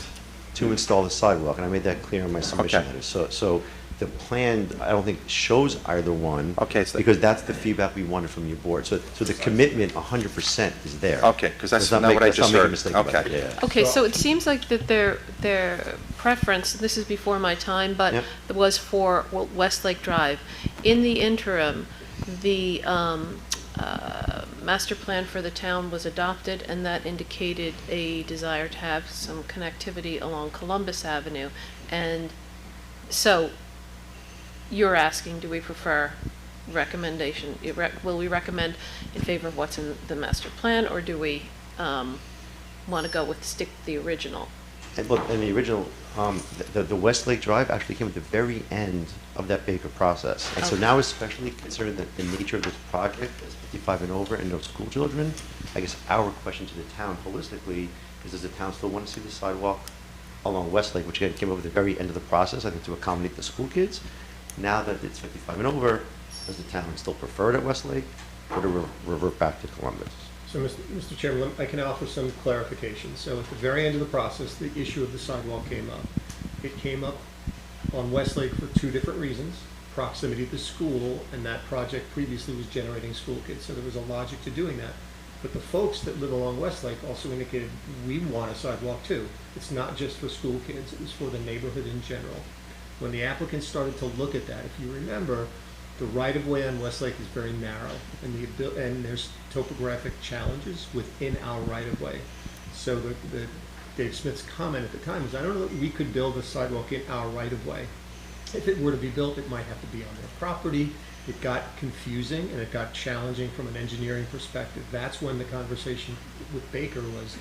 to install the sidewalk, and I made that clear in my submission Okay. letter. So the plan, I don't think shows either one. Okay, so- Because that's the feedback we wanted from your board. So the commitment 100% is there. Okay, because that's Let's not what I let's just make a heard. mistake about Okay. it, yeah. okay, so it seems like that their preference, this is before my time, but Yep. was for Westlake Drive. In the interim, the master plan for the town was adopted, and that indicated a desire to have some connectivity along Columbus Avenue. And so you're asking, do we prefer recommendation? Will we recommend in favor of what's in the master plan, or do we want to go with stick the original? And look, in the original, the Westlake Drive actually came at the very end of that Baker process. And so Okay. now, especially considering the nature of this project, as 55 and over and no school children, I guess our question to the town holistically is, does the town still want to see the sidewalk along Westlake, which again came over at the very end of the process, I think to accommodate the school kids? Now that it's 55 and over, does the town still prefer it at Westlake, or to revert back to Columbus? So, Mr. Chairman, I can offer some clarification. So at the very end of the process, the issue of the sidewalk came up. It came up on Westlake for two different reasons: proximity to school, and that project previously was generating school kids, so there was a logic to doing that. But the folks that live along Westlake also indicated, we want a sidewalk too. It's not just for school kids, it was for the neighborhood in general. When the applicants started to look at that, if you remember, the right-of-way on Westlake is very narrow, and there's topographic challenges within our right-of-way. So the Dave Smith's comment at the time was, I don't know that we could build a sidewalk in our right-of-way. If it were to be built, it might have to be on their property. It got confusing and it got challenging from an engineering perspective. That's when the conversation with Baker was,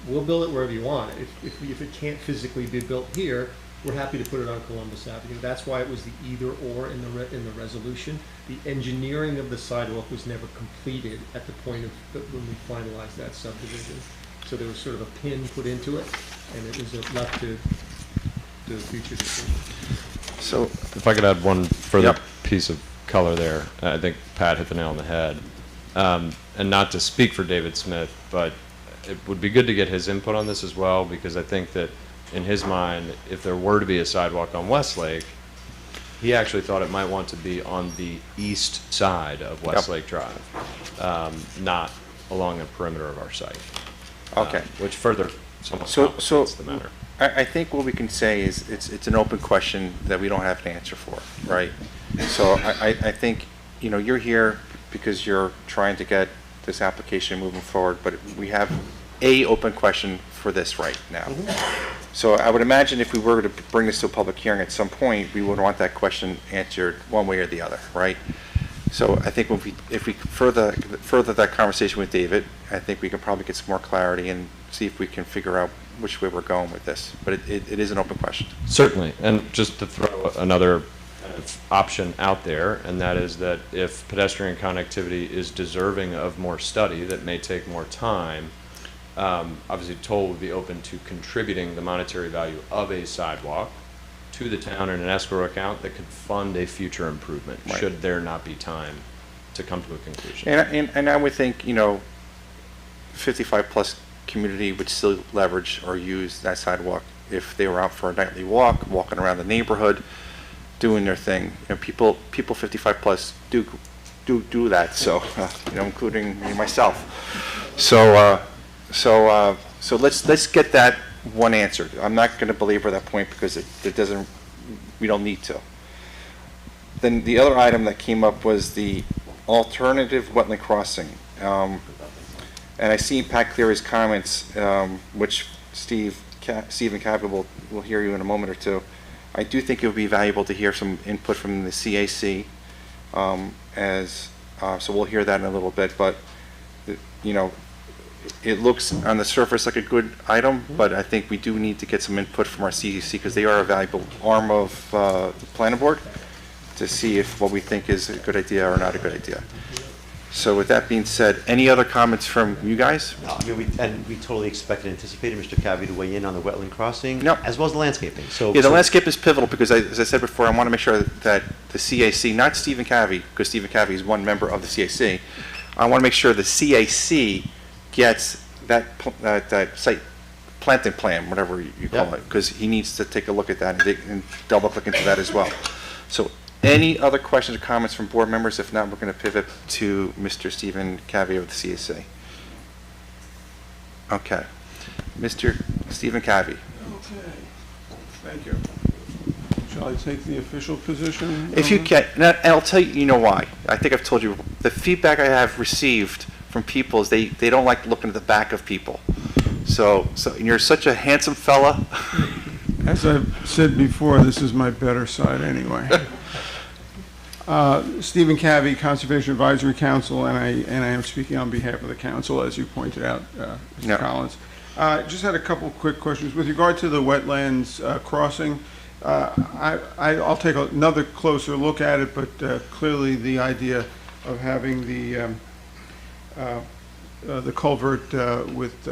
we'll build it wherever you want. If it can't physically be built here, we're happy to put it on Columbus Avenue. That's why it was the either or in the resolution. The engineering of the sidewalk was never completed at the point of when we finalized that subdivision. So there was sort of a pin put into it, and it was left to the future decision. So, If I could add one further Yep. piece of color there, I think Pat hit the nail on the head. And not to speak for David Smith, but it would be good to get his input on this as well, because I think that in his mind, if there were to be a sidewalk on Westlake, he actually thought it might want to be on the east side of Westlake Drive, not along the perimeter of our site. okay. Which further somewhat So complicates the matter. I think what we can say is it's an open question that we don't have an answer for, right? So I think, you know, you're here because you're trying to get this application moving forward, but we have a open question for this right now. So I would imagine if we were to bring this to a public hearing at some point, we would want that question answered one way or the other, right? So I think if we further that conversation with David, I think we can probably get some more clarity and see if we can figure out which way we're going with this. But it is an open question. Certainly, and just to throw another kind of option out there, and that is that if pedestrian connectivity is deserving of more study, that may take more time, obviously Toll would be open to contributing the monetary value of a sidewalk to the town in an escrow account that could fund a future improvement, Right. should there not be time to come to a conclusion. And I would think, you know, 55-plus community would still leverage or use that sidewalk if they were out for a nightly walk, walking around the neighborhood, doing their thing. You know, people 55-plus do that, so, you know, including me myself. So let's get that one answered. I'm not going to belabor that point because it doesn't, we don't need to. Then the other item that came up was the alternative wetland crossing. And I see Pat Cleary's comments, which Stephen Cabot will hear you in a moment or two. I do think it would be valuable to hear some input from the CAC, so we'll hear that in a little bit. But, you know, it looks on the surface like a good item, but I think we do need to get some input from our CAC because they are a valuable arm of the planning board to see if what we think is a good idea or not a good idea. So with that being said, any other comments from you guys? No, I mean, we totally expected and anticipated Mr. Cavi to weigh in on the wetland crossing, No. as well as the landscaping. So Yeah, the so- landscape is pivotal because, as I said before, I want to make sure that the CAC, not Stephen Cavey, because Stephen Cavey is one member of the CAC, I want to make sure the CAC gets that site planting plan, whatever you call Yeah. it, because he needs to take a look at that and double click into that as well. So any other questions or comments from board members? If not, we're going to pivot to Mr. Stephen Cavey of the CAC. Okay. Mr. Stephen Cavey. Okay, thank you. Shall I take the official position? If you can, and I'll tell you, you know why. I think I've told you, the feedback I have received from people is they don't like looking at the back of people. So and you're such a handsome fella. As I've said before, this is my better side anyway. Stephen Cavey, Conservation Advisory Council, and I am speaking on behalf of the council, as you pointed out, Mr. Yeah. Collins. Just had a couple quick questions. With regard to the wetlands crossing, I'll take another closer look at it, but clearly the idea of having the culvert with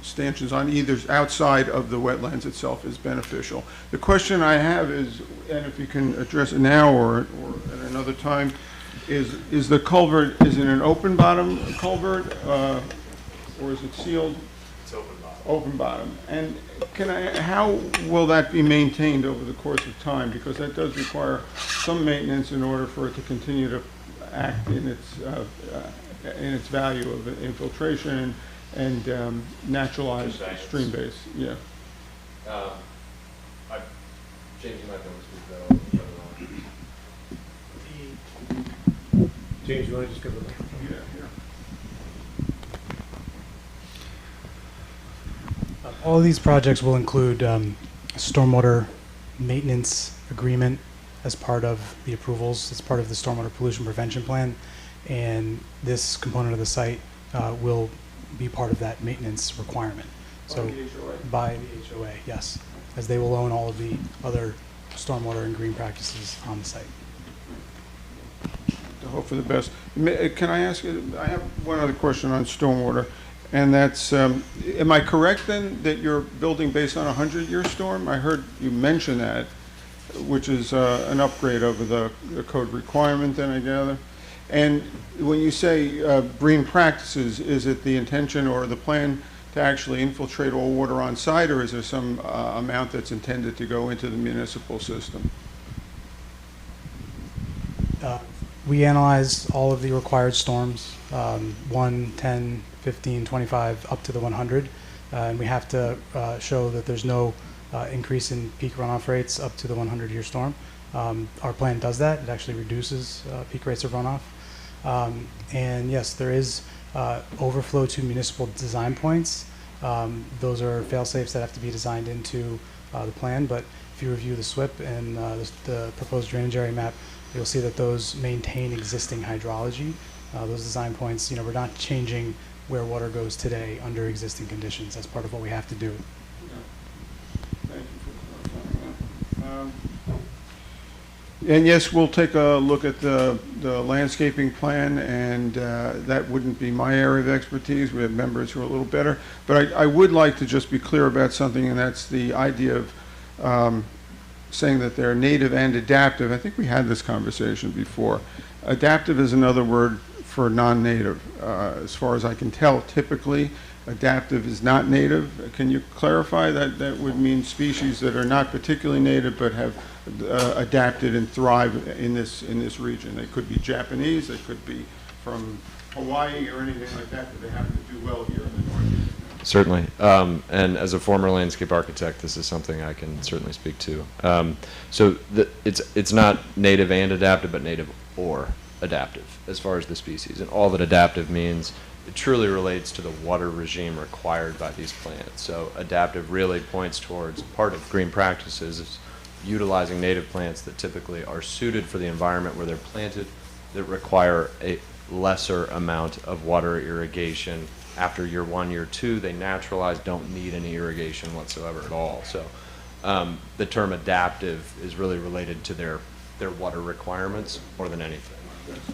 stanchions on either outside of the wetlands itself is beneficial. The question I have is, and if you can address it now or at another time, is the culvert, is it an open bottom culvert or is it sealed? It's open bottom. Open bottom. And how will that be maintained over the course of time? Because that does require some maintenance in order for it to continue to act in its value of infiltration and naturalized Conveyance. stream base. Yeah. James, you might be able to speak to that a little further on. James, you want to just give them? Yeah, yeah. All of these projects will include stormwater maintenance agreement as part of the approvals, as part of the stormwater pollution prevention plan. And this component of the site will be part of that maintenance requirement. So By the HOA. by the HOA, yes. as they will own all of the other stormwater and green practices on the site. To hope for the best. Can I ask you, I have one other question on stormwater, and that's, am I correct then that you're building based on a 100-year storm? I heard you mention that, which is an upgrade over the code requirement then, I gather. And when you say green practices, is it the intention or the plan to actually infiltrate all water on site, or is there some amount that's intended to go into the municipal system? We analyze all of the required storms, 1, 10, 15, 25, up to the 100. And we have to show that there's no increase in peak runoff rates up to the 100-year storm. Our plan does that. It actually reduces peak rates of runoff. And yes, there is overflow to municipal design points. Those are fail-safes that have to be designed into the plan. But if you review the SWIP and the proposed drainage area map, you'll see that those maintain existing hydrology. Those design points, we're not changing where water goes today under existing conditions. That's part of what we have to do. Thank you for clarifying that. And yes, we'll take a look at the landscaping plan, and that wouldn't be my area of expertise. We have members who are a little better. But I would like to just be clear about something, and that's the idea of saying that they're native and adaptive. I think we had this conversation before. Adaptive is another word for non-native. As far as I can tell, typically adaptive is not native. Can you clarify that? That would mean species that are not particularly native but have adapted and thrive in this region. They could be Japanese, they could be from Hawaii or anything like that, but they happen to do well here in the Northeast. Certainly. And as a former landscape architect, this is something I can certainly speak to. So it's not native and adaptive, but native or adaptive as far as the species. And all that adaptive means, it truly relates to the water regime required by these plants. So adaptive really points towards part of green practices is utilizing native plants that typically are suited for the environment where they're planted, that require a lesser amount of water irrigation. After year 1, year 2, they naturalize, don't need any irrigation whatsoever at all. So the term adaptive is really related to their water requirements more than anything.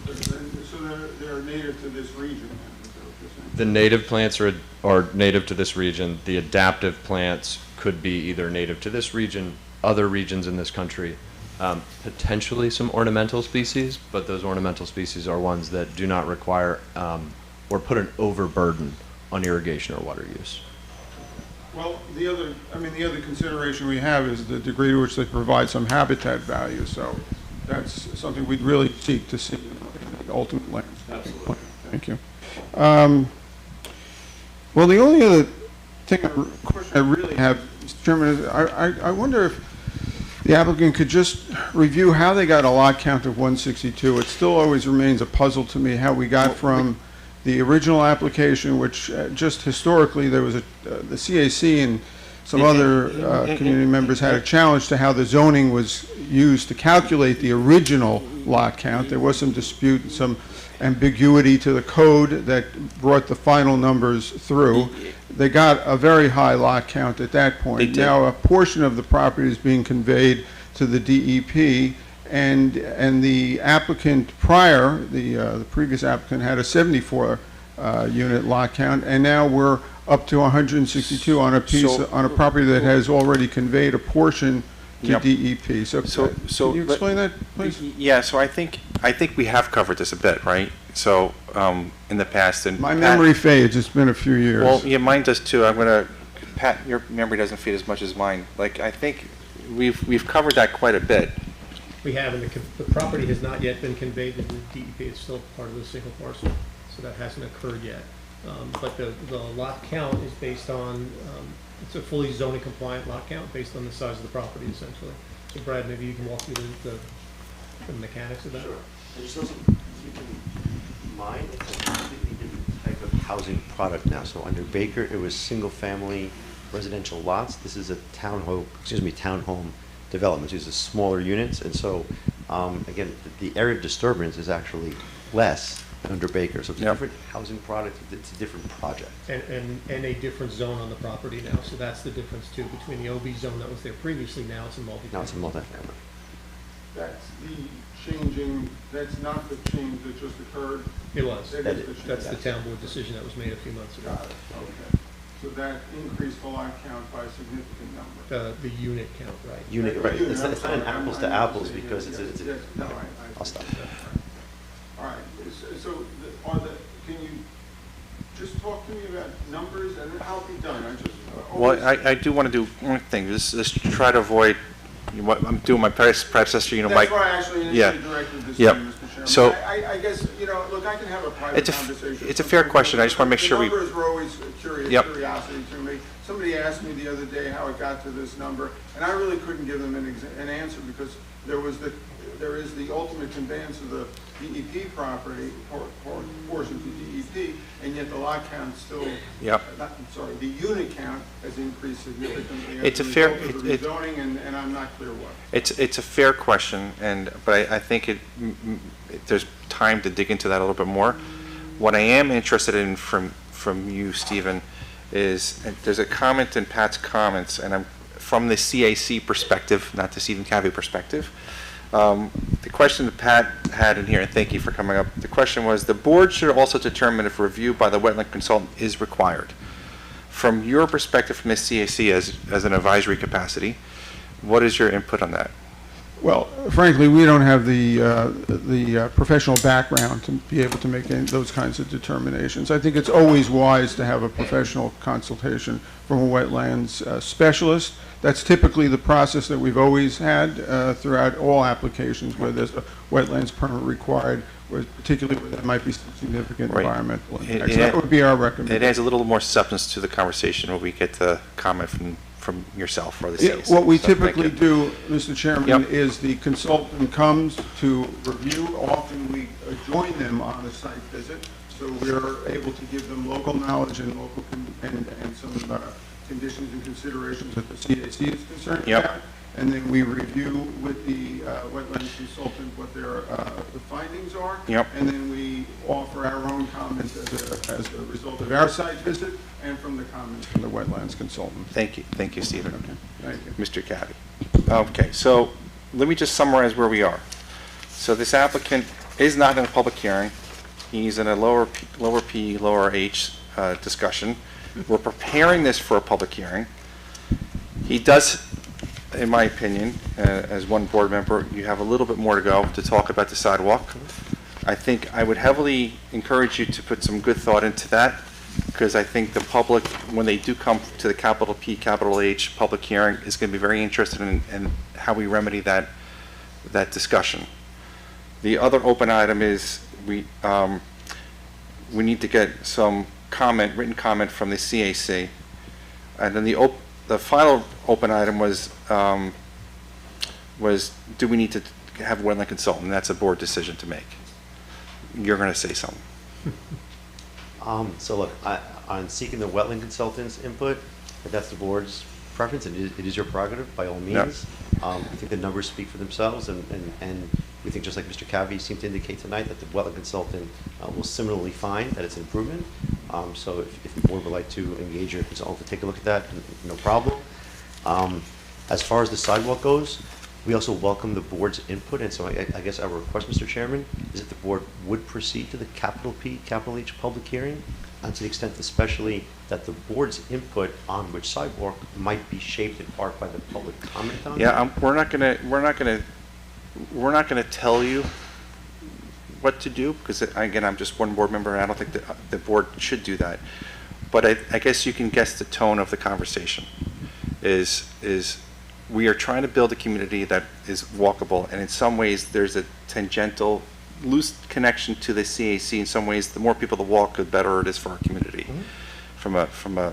So they're native to this region? Is that what you're saying? The native plants are native to this region. The adaptive plants could be either native to this region, other regions in this country, potentially some ornamental species, but those ornamental species are ones that do not require or put an overburden on irrigation or water use. Well, the other consideration we have is the degree to which they provide some habitat value. So that's something we'd really seek to see in the ultimate landscape. Absolutely. Thank you. Well, the only other question I really have, Mr. Chairman, is I wonder if the applicant could just review how they got a lot count of 162. It still always remains a puzzle to me how we got from the original application, which just historically there was the CAC and some other community members had a challenge to how the zoning was used to calculate the original lot count. There was some dispute and some ambiguity to the code that brought the final numbers through. They got a very high lot count at that point. They did. Now a portion of the property is being conveyed to the DEP, and the applicant prior, the previous applicant had a 74 unit lot count, and now we're up to 162 on a piece, on a property that has already conveyed a portion to Yep. DEP. So can you explain that, please? Yeah, so I think we have covered this a bit, right? So, in the past, and My Pat- memory fades, it's been a few years. Well, yeah, mine does too. Pat, your memory doesn't fade as much as mine. Like, I think we've covered that quite a bit. We have, and the property has not yet been conveyed to the DEP. It's still part of the single parcel, so that hasn't occurred yet. But the lot count is based on, it's a fully zoning compliant lot count based on the size of the property essentially. So Brad, maybe you can walk through the mechanics of that? Sure. And just also keep in mind, it's a completely different type of housing product now. So under Baker, it was single-family residential lots. This is a townhome development. These are smaller units, and so again, the area of disturbance is actually less under Baker. So it's a Yep. different housing product, it's a different project. And a different zone on the property now, so that's the difference too, between the OB zone that was there previously, now it's a multi-family. Now it's a multifamily. That's the changing, that's not the change that just occurred? It was. That is the change. That's the town board decision that was made a few months ago. Got it, okay. So that increased the lot count by a significant number? The unit count, right. Unit, right, it's not an apples to apples I'm- because it's, yes, no, I I'll stop. All right, so can you just talk to me about numbers, and I'll be done, I just. Well, I do want to do one thing, just try to avoid, what I'm doing my predecessor, That's Mike. why I actually Yeah. initially directed this to Yep. you, Mr. Chairman. So- I guess, look, I can have a private It's a conversation. it's a fair question. I just wanna make sure we- The numbers were always Yep. curiosity to me. Somebody asked me the other day how it got to this number, and I really couldn't give them an answer, because there is the ultimate conveyance of the DEP property, portion to DEP, and yet the lot count still. Yep. The unit count has increased significantly. It's as a fair- result of the rezoning, and I'm not clear what. It's a fair question, but I think there's time to dig into that a little bit more. What I am interested in from you, Stephen, is, and there's a comment in Pat's comments, and I'm from the CAC perspective, not the Stephen Cavey perspective. The question that Pat had in here, and thank you for coming up, the question was, the board should also determine if review by the wetland consultant is required. From your perspective from the CAC as an advisory capacity, what is your input on that? Well, frankly, we don't have the professional background to be able to make those kinds of determinations. I think it's always wise to have a professional consultation from a wetlands specialist. That's typically the process that we've always had throughout all applications where there's a wetlands permit required, particularly where there might be some significant Right. environmental impacts. That would be our It recommendation. adds a little more substance to the conversation when we get the comment from yourself or the Yeah, CAC. what we So, thank typically you. do, Mr. Chairman, Yep. is the consultant comes to review. Often we join them on a site visit, so we're able to give them local knowledge and and some conditions and considerations that the CAC is concerned Yep. about. And then we review with the wetlands consultant what their the findings are. Yep. And then we offer our own comments as a result of our site visit and from the comments from the wetlands consultant. Thank you, Stephen. Thank you. Mr. Caddy. Okay, so let me just summarize where we are. So this applicant is not in a public hearing. He's in a lower P, lower H discussion. We're preparing this for a public hearing. He does, in my opinion, as one board member, you have a little bit more to go to talk about the sidewalk. I think I would heavily encourage you to put some good thought into that, because I think the public, when they do come to the capital P, capital H public hearing, is going to be very interested in how we remedy that discussion. The other open item is we need to get some written comment from the CAC. And then the final open item was do we need to have a wetland consultant? That's a board decision to make. You're going to say something. So look, on seeking the wetland consultant's input, if that's the board's preference, and it is your prerogative, by all Yeah. means. I think the numbers speak for themselves, and we think, just like Mr. Cavey seemed to indicate tonight, that the wetland consultant will similarly find that it's an improvement. So if the board would like to engage your consultant to take a look at that, no problem. As far as the sidewalk goes, we also welcome the board's input, and so I guess our request, Mr. Chairman, is that the board would proceed to the capital P, capital H public hearing, and to the extent especially that the board's input on which sidewalk might be shaped in part by the public comment on. Yeah, we're not gonna tell you what to do, because again, I'm just one board member, and I don't think the board should do that. But I guess you can guess the tone of the conversation is we are trying to build a community that is walkable, and in some ways, there's a tangential, loose connection to the CAC. In some ways, the more people that walk, the better it is for our community, from a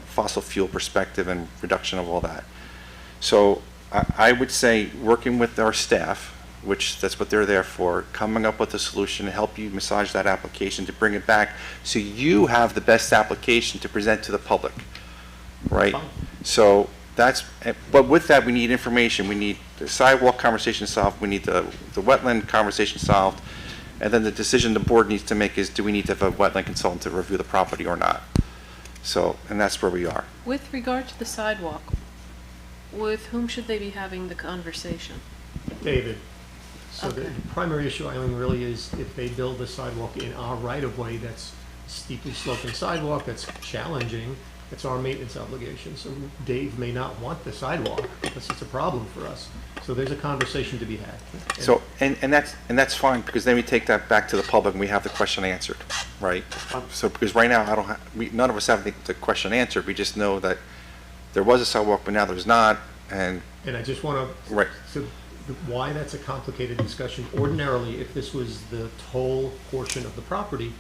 fossil fuel perspective and reduction of all that. So I would say, working with our staff, which that's what they're there for, coming up with a solution to help you massage that application, to bring it back, so you have the best application to present to the public, right? Fine. So but with that, we need information. We need the sidewalk conversation solved. We need the wetland conversation solved. And then the decision the board needs to make is, do we need to have a wetland consultant to review the property or not? So, and that's where we are. With regard to the sidewalk, with whom should they be having the conversation? David. So the Okay. primary issue, Eileen, really is if they build a sidewalk in our right-of-way that's steeply sloping sidewalk, that's challenging, it's our maintenance obligation. So Dave may not want the sidewalk, because it's a problem for us. So there's a conversation to be had. So, and that's fine, because then we take that back to the public and we have the question answered, right? So, because right now, none of us have the question answered, we just know that there was a sidewalk, but now there's not, and, And I just want to, right. why that's a complicated discussion. Ordinarily, if this was the toll portion of the property,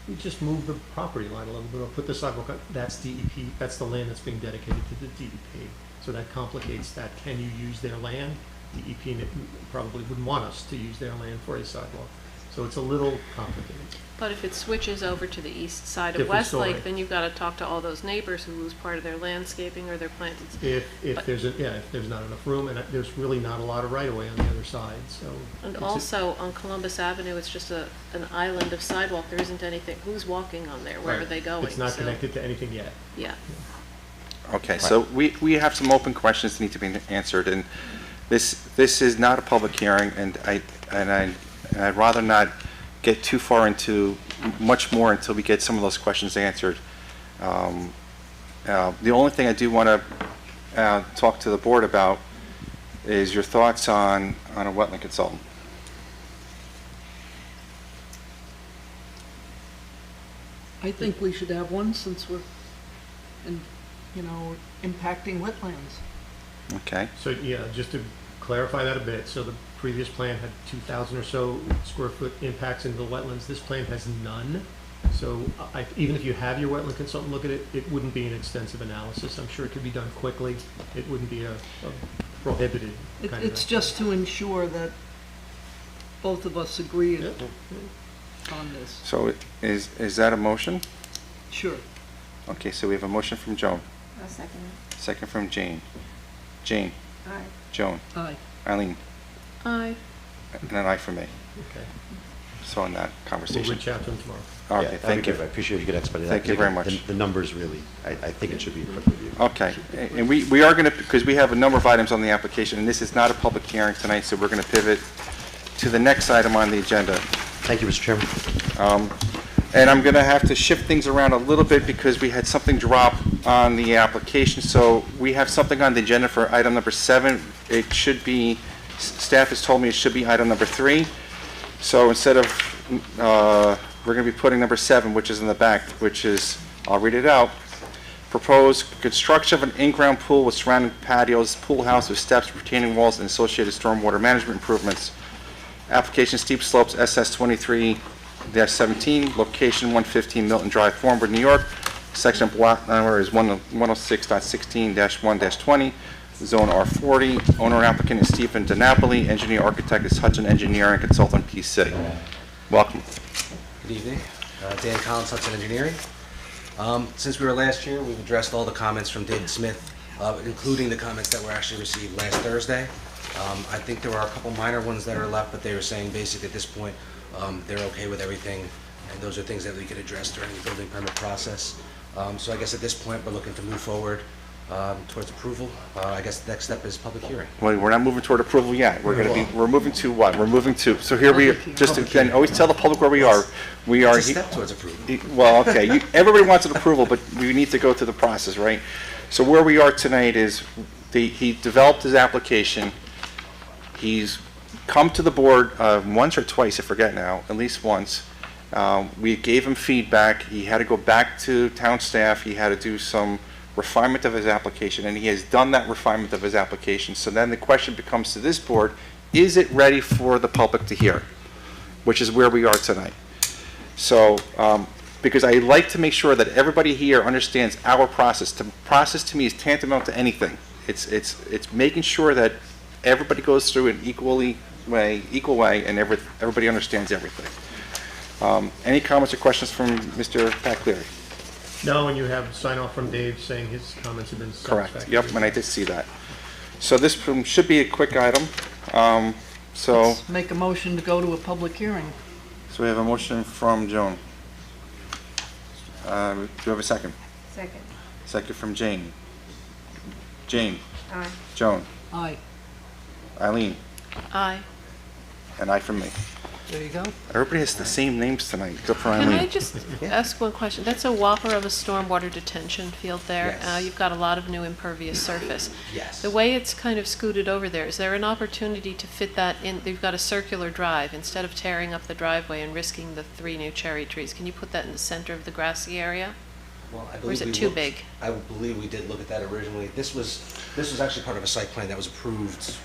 we just move the property line a little bit, put the sidewalk up, that's DEP, that's the land that's being dedicated to the DEP. So that complicates that. Can you use their land? DEP probably wouldn't want us to use their land for a sidewalk. So it's a little complicated. But if it switches over to the east side of Different story. Westlake, then you've got to talk to all those neighbors who lose part of their landscaping or their plantings. If But- there's if there's not enough room, and there's really not a lot of right of way on the other side, so. And it's a- also on Columbus Avenue, it's just an island of sidewalk. There isn't anything. Who's walking on there? Where are Right. they going? It's not So, connected to anything yet. Yeah. Okay, so we have some open questions that need to be answered, and this is not a public hearing, and I'd rather not get too far into much more until we get some of those questions answered. The only thing I do want to talk to the board about is your thoughts on a wetland consultant. I think we should have one since we're, impacting wetlands. Okay, So, yeah, just to clarify that a bit, so the previous plan had 2,000 or so square foot impacts into the wetlands. This plan has none. So even if you have your wetland consultant look at it, it wouldn't be an extensive analysis. I'm sure it could be done quickly. It wouldn't be a prohibited kind of. It's just to ensure that both of us agree Yeah. on this. so is that a motion? Sure. Okay, so we have a motion from Joan, I'll second second from Jane. Jane, it. Aye. Joan, Aye. Eileen, Aye. and an aye for me. Okay. So in that We'll conversation. reach out to him tomorrow. Okay, Yeah, that'd thank be you. good. I appreciate if you could expedite that. Thank you very much. The numbers really, I think it should be a quick review. Okay, and we are going to, because we have a number of items on the application, and this is not a public hearing tonight, so we're going to pivot to the next item on the agenda. Thank you, Mr. Chairman. And I'm going to have to shift things around a little bit because we had something drop on the application. So we have something on the agenda for item number 7. It should be, staff has told me it should be item number 3. So instead of, we're going to be putting number 7, which is in the back, which is, I'll read it out. Proposed construction of an in-ground pool with surrounding patios, pool house with steps, retaining walls, and associated stormwater management improvements. Application steep slopes, SS 23-17, location 115 Milton Drive, Thornwood, New York. Section block number is 106.16-1-20, zone R40. Owner applicant is Stephen DiNapoli, engineer architect is Hudson Engineering Consultant PC. Welcome. Good evening. Dan Collins, Hudson Engineering. Since we were last here, we've addressed all the comments from David Smith, including the comments that were actually received last Thursday. I think there are a couple minor ones that are left, but they were saying basically at this point, they're okay with everything, and those are things that we could address during the building permit process. So I guess at this point, we're looking to move forward towards approval. I guess the next step is public hearing. Well, we're not moving toward approval yet. We're moving to what? We're moving to, so here we, just to, again, always tell the public where we are. We are. It's a step towards approval. Well, okay, everybody wants an approval, but we need to go through the process, right? So where we are tonight is, he developed his application. He's come to the board once or twice, I forget now, at least once. We gave him feedback. He had to go back to town staff. He had to do some refinement of his application, and he has done that refinement of his application. So then the question becomes to this board, is it ready for the public to hear? Which is where we are tonight. So, because I like to make sure that everybody here understands our process. The process to me is tantamount to anything. It's making sure that everybody goes through an equal way, and everybody understands everything. Any comments or questions from Mr. Pat Cleary? No, and you have sign off from Dave saying his comments have been satisfactory. Correct, yep, and I did see that. So this should be a quick item. So Make a motion to go to a public hearing. So we have a motion from Joan. Do we have a second? Second. Second from Jane. Jane, Aye. Joan, Aye. Eileen, Aye. and I from me. There you go. Everybody has the same names tonight, except for Can I Eileen. just ask one question? That's a whopper of a stormwater detention field there. Yes. You've got a lot of new impervious surface. Yes. The way it's kind of scooted over there, is there an opportunity to fit that in? You've got a circular drive. Instead of tearing up the driveway and risking the 3 new cherry trees, can you put that in the center of the grassy area? Well, I Or is believe it we too looked- big? I believe we did look at that originally. This was actually part of a site plan that was approved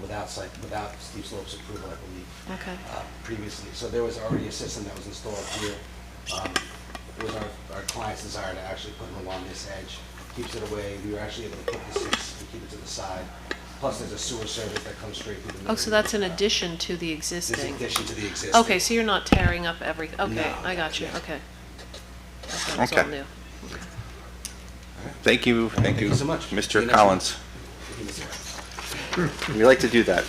without steep slopes approval, I believe. Okay. Previously. So there was already a system that was installed here. It was our client's desire to actually put them along this edge. Keeps it away. We were actually able to put the 6 and keep it to the side. Plus, there's a sewer service that comes straight through the middle. Oh, so that's in of the- addition to the This is in existing? addition to the existing. Okay, so you're not tearing up everything? Okay, No, I got you, yeah. okay. That was all Okay. new. Thank you, Thank you so much. See you Mr. next Collins. We like to do that.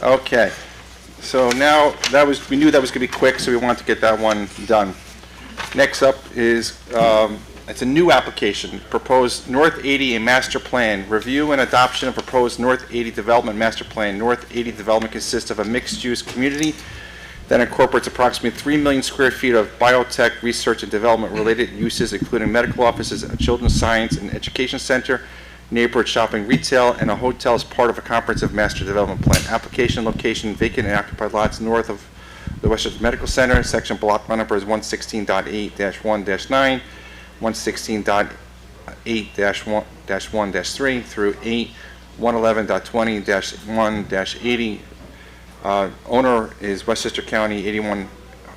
Okay, so now, we knew that was going to be quick, so we wanted to get that one done. Next up is, it's a new application, proposed North 80 a master plan, review and adoption of proposed North 80 development master plan. North 80 development consists of a mixed-use community that incorporates approximately 3 million square feet of biotech research and development related uses, including medical offices, a children's science and education center, neighborhood shopping, retail, and a hotel as part of a comprehensive master development plan. Application location, vacant and occupied lots north of the Westchester Medical Center. Section block number is 116.8-1-9, 116.8-1-3 through 111.20-1-80. Owner is Westchester County, 81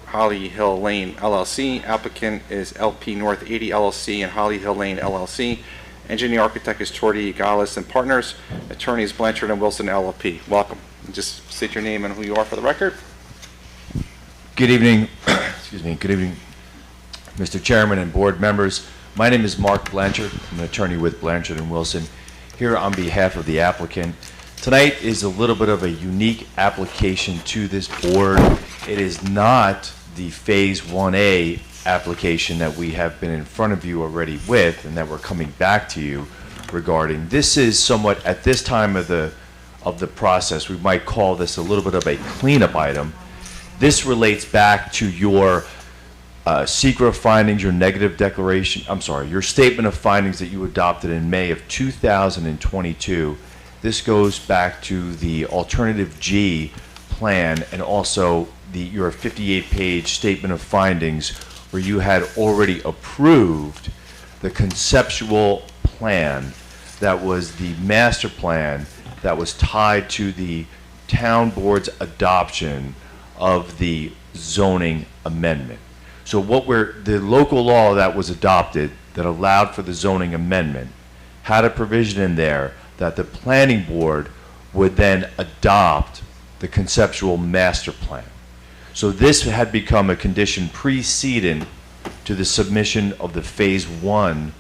Holly Hill Lane LLC. Applicant is LP North 80 LLC and Holly Hill Lane LLC. Engineer architect is Torti Gallus and Partners. Attorney is Blanchard and Wilson LLP. Welcome. Just state your name and who you are for the record. Good evening, excuse me, good evening, Mr. Chairman and board members. My name is Mark Blanchard. I'm an attorney with Blanchard and Wilson, here on behalf of the applicant. Tonight is a little bit of a unique application to this board. It is not the Phase 1A application that we have been in front of you already with and that we're coming back to you regarding. This is somewhat, at this time of the process, we might call this a little bit of a cleanup item. This relates back to your secret findings, your negative declaration, your statement of findings that you adopted in May of 2022. This goes back to the Alternative G plan and also your 58-page statement of findings where you had already approved the conceptual plan that was the master plan that was tied to the town board's adoption of the zoning amendment. So the local law that was adopted that allowed for the zoning amendment had a provision in there that the planning board would then adopt the conceptual master plan. So this had become a condition precedent to the submission of the Phase 1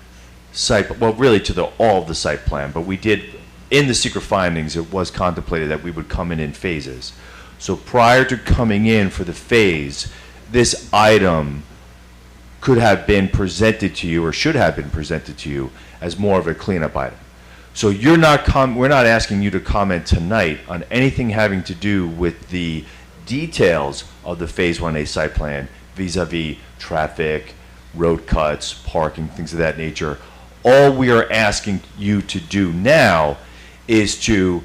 site, well, really to all of the site plan, but we did, in the secret findings, it was contemplated that we would come in phases. So prior to coming in for the phase, this item could have been presented to you, or should have been presented to you, as more of a cleanup item. So we're not asking you to comment tonight on anything having to do with the details of the Phase 1A site plan, vis-a-vis traffic, road cuts, parking, things of that nature. All we are asking you to do now is to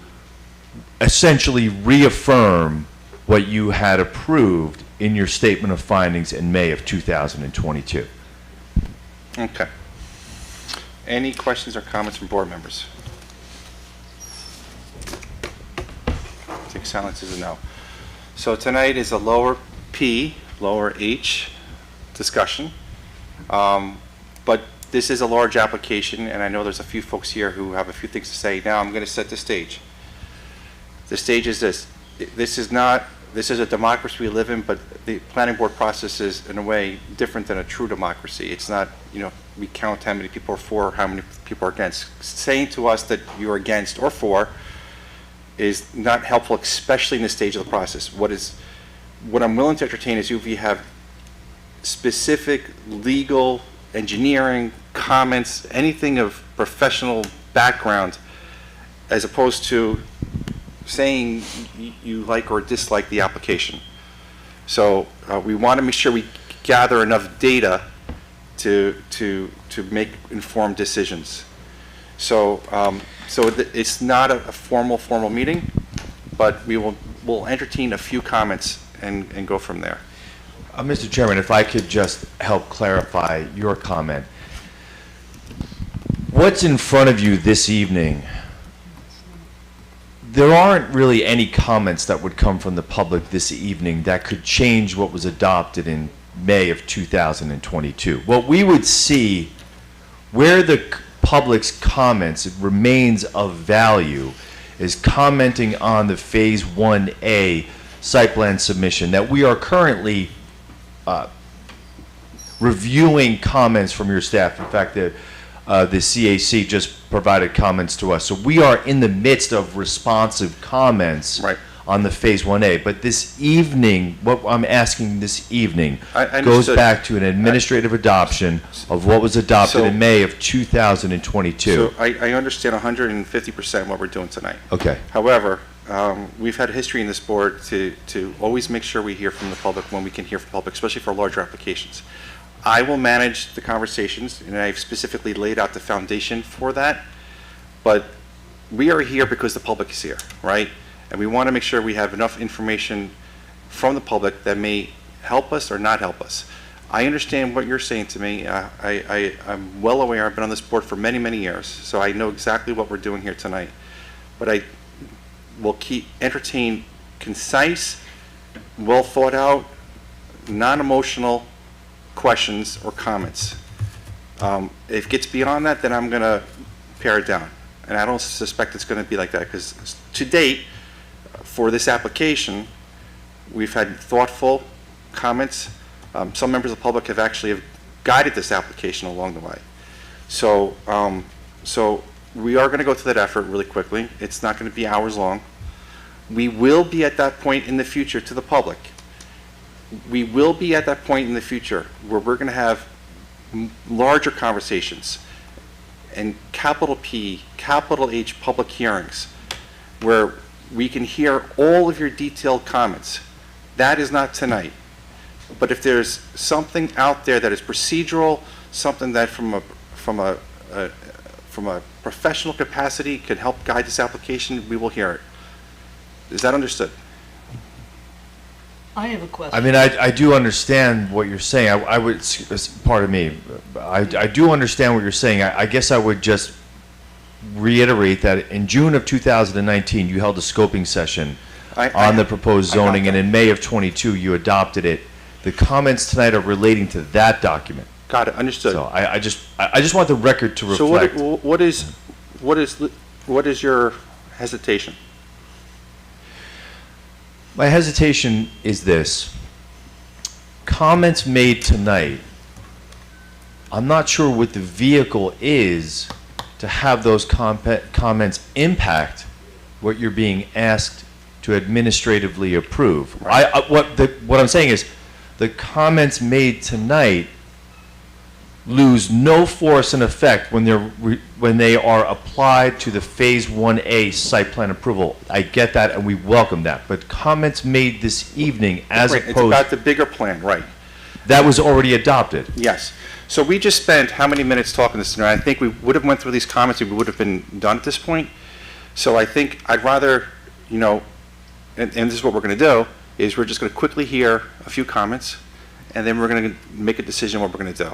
essentially reaffirm what you had approved in your statement of findings in May of 2022. Okay. Any questions or comments from board members? I think silence is a no. So tonight is a lower P, lower H discussion. But this is a large application, and I know there's a few folks here who have a few things to say. Now I'm going to set the stage. The stage is this. This is a democracy we live in, but the planning board process is, in a way, different than a true democracy. It's not, we count how many people are for, how many people are against. Saying to us that you're against or for is not helpful, especially in this stage of the process. What is what I'm willing to entertain is if you have specific legal, engineering, comments, anything of professional background, as opposed to saying you like or dislike the application. So we want to make sure we gather enough data to make informed decisions. So it's not a formal meeting, but we'll entertain a few comments and go from there. Mr. Chairman, if I could just help clarify your comment. What's in front of you this evening? There aren't really any comments that would come from the public this evening that could change what was adopted in May of 2022. What we would see, where the public's comments remains of value, is commenting on the Phase 1A site plan submission that we are currently reviewing comments from your staff. In fact, the CAC just provided comments to us. So we are in the midst of responsive comments on the Phase 1A. But this evening, what I'm asking this evening goes back to an administrative adoption of what was adopted in May of 2022. So I understand 150% what we're doing tonight. Okay. However, we've had a history in this board to always make sure we hear from the public when we can hear from the public, especially for larger applications. I will manage the conversations, and I've specifically laid out the foundation for that. But we are here because the public is here, right? And we want to make sure we have enough information from the public that may help us or not help us. I understand what you're saying to me. I'm well aware. I've been on this board for many, many years, so I know exactly what we're doing here tonight. But I will entertain concise, well thought out, non-emotional questions or comments. If it gets beyond that, then I'm going to pare it down. And I don't suspect it's going to be like that, because to date, for this application, we've had thoughtful comments. Some members of the public have actually guided this application along the way. So we are going to go through that effort really quickly. It's not going to be hours long. We will be at that point in the future to the public. We will be at that point in the future where we're going to have larger conversations and capital P, capital H public hearings where we can hear all of your detailed comments. That is not tonight. But if there's something out there that is procedural, something that from a professional capacity can help guide this application, we will hear it. Is that understood? I have a question. I mean, I do understand what you're saying. I would, pardon me, I do understand what you're saying. I guess I would just reiterate that in June of 2019, you held a scoping session on the proposed zoning, and in May of 22, you adopted it. The comments tonight are relating to that document. Got it, understood. So I just want the record to reflect. So what is your hesitation? My hesitation is this. Comments made tonight, I'm not sure what the vehicle is to have those comments impact what you're being asked to administratively approve. What I'm saying is the comments made tonight lose no force and effect when they are applied to the Phase 1A site plan approval. I get that, and we welcome that. But comments made this evening, as Right, opposed... It's about the bigger plan, right? That was already adopted. Yes. So we just spent how many minutes talking this tonight? I think we would have went through these comments, we would have been done at this point. So I think I'd rather, and this is what we're going to do, is we're just going to quickly hear a few comments, and then we're going to make a decision what we're going to do.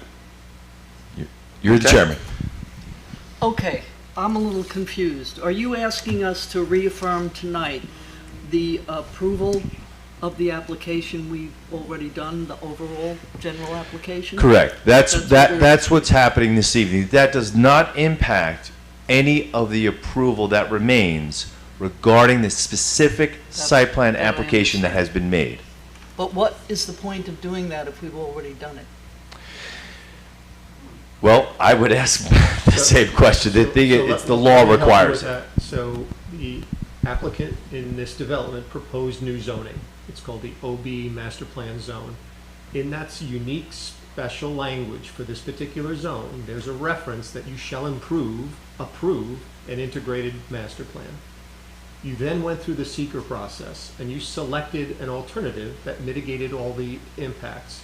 You're the chairman. Okay, I'm a little confused. Are you asking us to reaffirm tonight the approval of the application we've already done, the overall general application? Correct. That's That's what's happening this evening. That does not impact any of the approval that remains regarding the specific site plan application that has been made. But what is the point of doing that if we've already done it? Well, I would ask the same question. It's the law let me help you with requires it. that. So applicant in this development proposed new zoning. It's called the OB Master Plan Zone. In that unique special language for this particular zone, there's a reference that you shall approve an integrated master plan. You then went through the seeker process and you selected an alternative that mitigated all the impacts.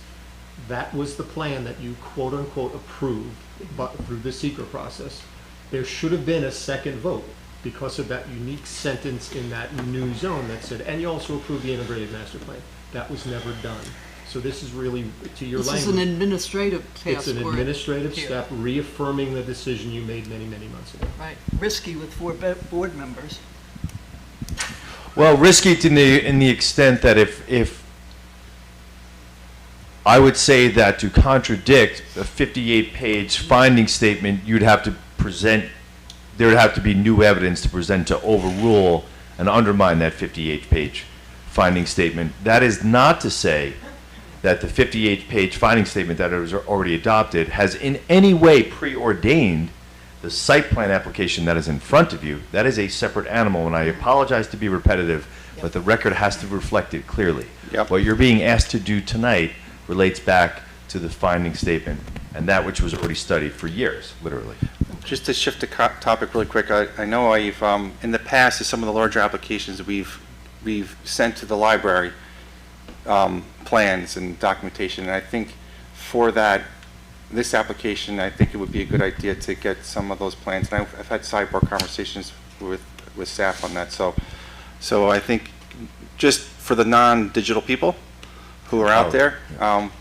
That was the plan that you quote unquote approved but through the seeker process. There should have been a second vote because of that unique sentence in that new zone that said, and you also approved the integrated master plan. That was never done. So this is really, to your This language. is an administrative task. It's an we're administrative here. step reaffirming the decision you made many, many months ago. Right, risky with 4 board members. Well, risky in the extent that if I would say that to contradict a 58-page finding statement, you'd have to present, there would have to be new evidence to present to overrule and undermine that 58-page finding statement. That is not to say that the 58-page finding statement that was already adopted has in any way preordained the site plan application that is in front of you. That is a separate animal, and I apologize to be repetitive, but the record has to reflect it clearly. Yep. What you're being asked to do tonight relates back to the finding statement, and that which was already studied for years, literally. Just to shift the topic really quick, I know I've, in the past, some of the larger applications we've sent to the library, plans and documentation, and I think for that, this application, I think it would be a good idea to get some of those plans, and I've had sidebar conversations with staff on that, so I think just for the non-digital people who are out there,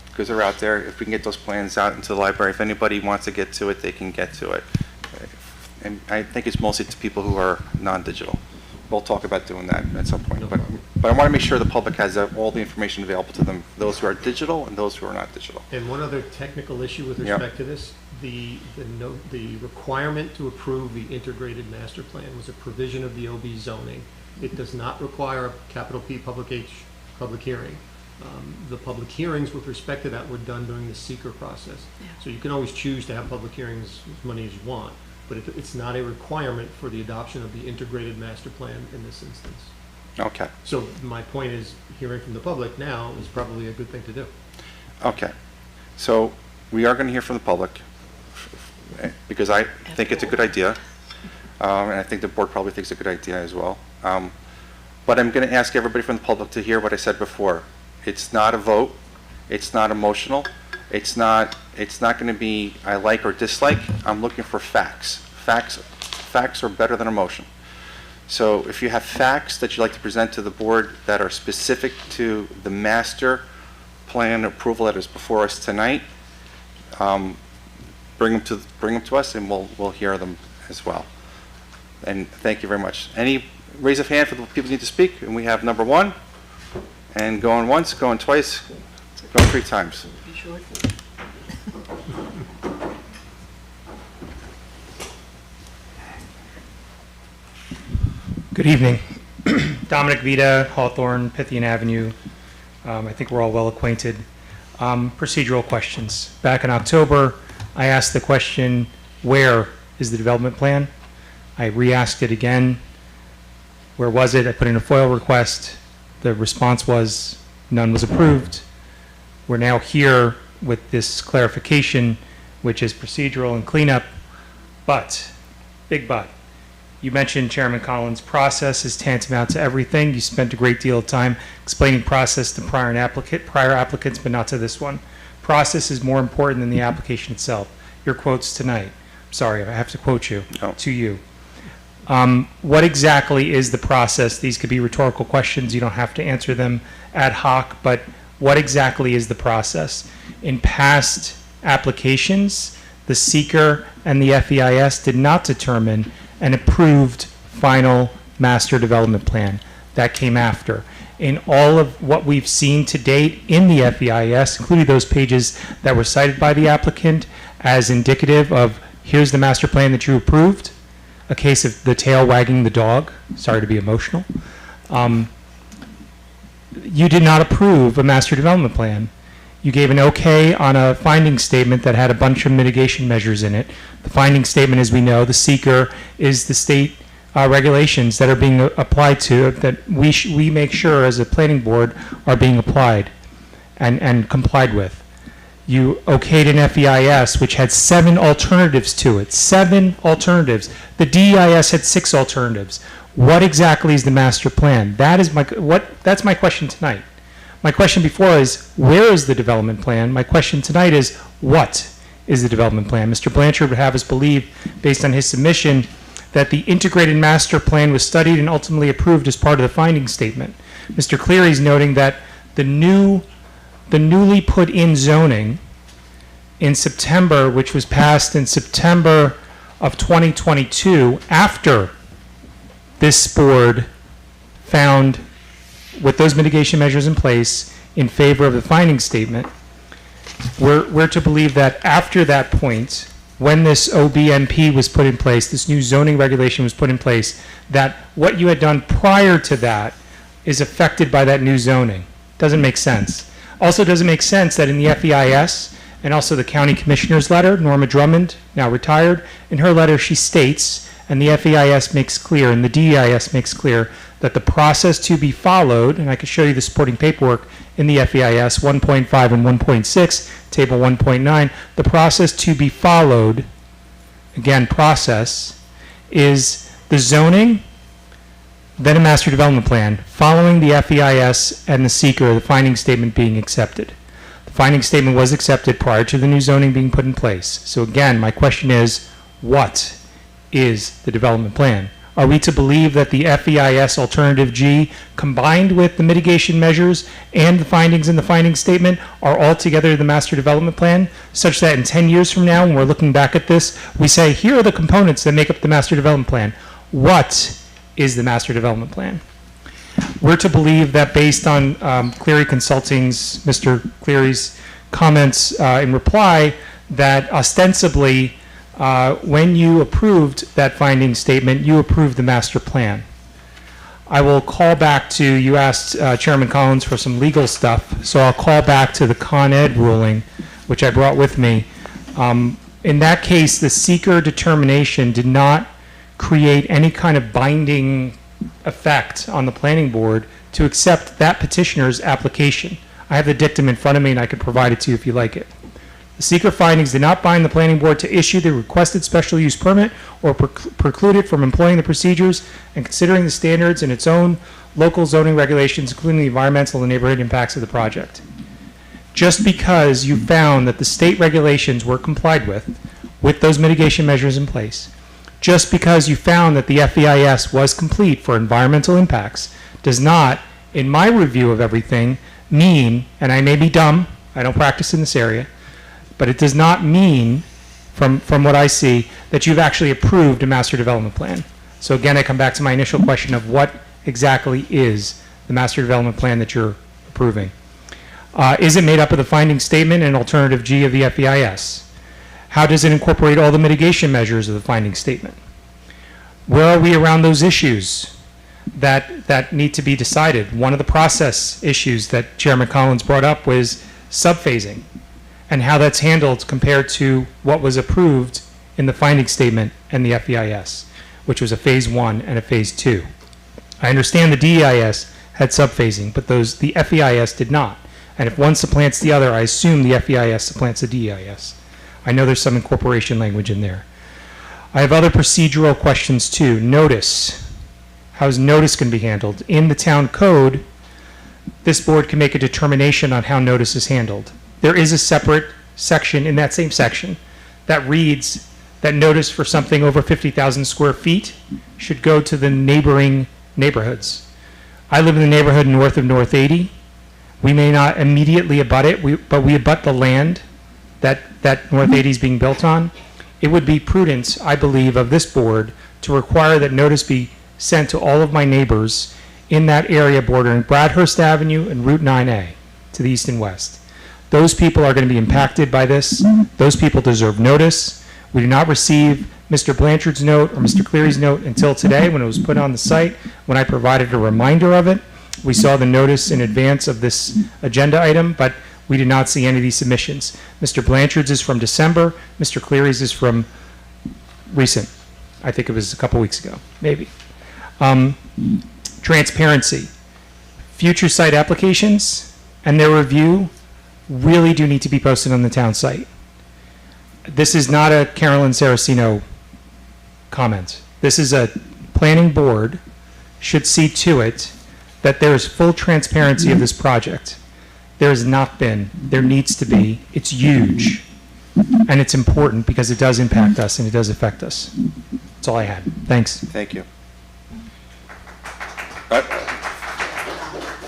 because they're out there, if we can get those plans out into the library, if anybody wants to get to it, they can get to it. And I think it's mostly to people who are non-digital. We'll talk about doing that at some point. But I want to make sure the public has all the information available to them, those who are digital and those who are not digital. And one other technical issue with respect to this, the requirement to approve the integrated master plan was a provision of the OB zoning. It does not require a capital P public hearing. The public hearings with respect to that were done during the seeker process. So you can always choose to have public hearings as many as you want, but it's not a requirement for the adoption of the integrated master plan in this instance. Okay. So my point is, hearing from the public now is probably a good thing to do. Okay. So we are going to hear from the public because I think it's a good idea. And I think the board probably thinks it's a good idea as well. But I'm going to ask everybody from the public to hear what I said before. It's not a vote. It's not emotional. It's not going to be I like or dislike. I'm looking for facts. Facts are better than emotion. So if you have facts that you'd like to present to the board that are specific to the master plan approval that is before us tonight, bring them to us, and we'll hear them as well. And thank you very much. Any raise of hand for the people who need to speak? And we have number 1, and going once, going twice, going 3 times. Be short. Good evening. Dominic Vita, Hawthorne, Pythian Avenue. I think we're all well acquainted. Procedural questions. Back in October, I asked the question, where is the development plan? I re-asked it again. Where was it? I put in a FOIL request. The response was none was approved. We're now here with this clarification, which is procedural and cleanup, but, big but. You mentioned, Chairman Collins, process is tantamount to everything. You spent a great deal of time explaining process to prior applicants, but not to this one. Process is more important than the application itself. Your quotes tonight. Sorry, I have to quote you, to you. What exactly is the process? These could be rhetorical questions. You don't have to answer them ad hoc, but what exactly is the process? In past applications, the seeker and the FEIS did not determine an approved final master development plan. That came after. In all of what we've seen to date in the FEIS, including those pages that were cited by the applicant as indicative of here's the master plan that you approved, a case of the tail wagging the dog, sorry to be emotional, you did not approve a master development plan. You gave an okay on a finding statement that had a bunch of mitigation measures in it. The finding statement, as we know, the seeker is the state regulations that are being applied to, that we make sure as a planning board are being applied and complied with. You okayed an FEIS which had 7 alternatives to it. 7 alternatives. The DEIS had 6 alternatives. What exactly is the master plan? That's my question tonight. My question before is, where is the development plan? My question tonight is, what is the development plan? Mr. Blanchard would have us believe, based on his submission, that the integrated master plan was studied and ultimately approved as part of the finding statement. Mr. Cleary is noting that the newly put in zoning in September, which was passed in September of 2022, after this board found, with those mitigation measures in place, in favor of the finding statement, we're to believe that after that point, when this OBMP was put in place, this new zoning regulation was put in place, that what you had done prior to that is affected by that new zoning. Doesn't make sense. Also doesn't make sense that in the FEIS and also the county commissioner's letter, Norma Drummond, now retired, in her letter she states, and the FEIS makes clear, and the DEIS makes clear, that the process to be followed, and I can show you the supporting paperwork in the FEIS 1.5 and 1.6, table 1.9, the process to be followed, again, process, is the zoning, then a master development plan, following the FEIS and the seeker, the finding statement being accepted. The finding statement was accepted prior to the new zoning being put in place. So again, my question is, what is the development plan? Are we to believe that the FEIS Alternative G, combined with the mitigation measures and the findings in the finding statement, are altogether the master development plan, such that in 10 years from now, when we're looking back at this, we say, here are the components that make up the master development plan. What is the master development plan? We're to believe that based on Cleary Consulting's, Mr. Cleary's comments in reply, that ostensibly, when you approved that finding statement, you approved the master plan. I will call back to, you asked Chairman Collins for some legal stuff, so I'll call back to the Con Ed ruling, which I brought with me. In that case, the seeker determination did not create any kind of binding effect on the planning board to accept that petitioner's application. I have the dictum in front of me and I could provide it to you if you like it. The seeker findings did not bind the planning board to issue the requested special use permit or preclude it from employing the procedures and considering the standards in its own local zoning regulations, including the environmental and neighborhood impacts of the project. Just because you found that the state regulations were complied with those mitigation measures in place, just because you found that the FEIS was complete for environmental impacts, does not, in my review of everything, mean, and I may be dumb, I don't practice in this area, but it does not mean, from what I see, that you've actually approved a master development plan. So again, I come back to my initial question of what exactly is the master development plan that you're approving. Is it made up of the finding statement and alternative G of the FEIS? How does it incorporate all the mitigation measures of the finding statement? Where are we around those issues that need to be decided? One of the process issues that Chairman Collins brought up was subphasing, and how that's handled compared to what was approved in the finding statement and the FEIS, which was a phase 1 and a phase 2. I understand the DEIS had subphasing, but the FEIS did not. And if one supplants the other, I assume the FEIS supplants the DEIS. I know there's some incorporation language in there. I have other procedural questions too. Notice. How's notice going to be handled? In the town code, this board can make a determination on how notice is handled. There is a separate section in that same section that reads that notice for something over 50,000 square feet should go to the neighboring neighborhoods. I live in the neighborhood north of North 80. We may not immediately abut it, but we abut the land that North 80 is being built on. It would be prudent, I believe, of this board to require that notice be sent to all of my neighbors in that area bordering Bradhurst Avenue and Route 9A to the east and west. Those people are going to be impacted by this. Those people deserve notice. We do not receive Mr. Blanchard's note or Mr. Cleary's note until today when it was put on the site, when I provided a reminder of it. We saw the notice in advance of this agenda item, but we did not see any of these submissions. Mr. Blanchard's is from December. Mr. Cleary's is from recent. I think it was a couple weeks ago, maybe. Transparency. Future site applications and their review really do need to be posted on the town site. This is not a Carolyn Saraceno comment. This is a planning board should see to it that there is full transparency of this project. There has not been. There needs to be. It's huge. And it's important because it does impact us and it does affect us. That's all I had. Thanks. Thank you.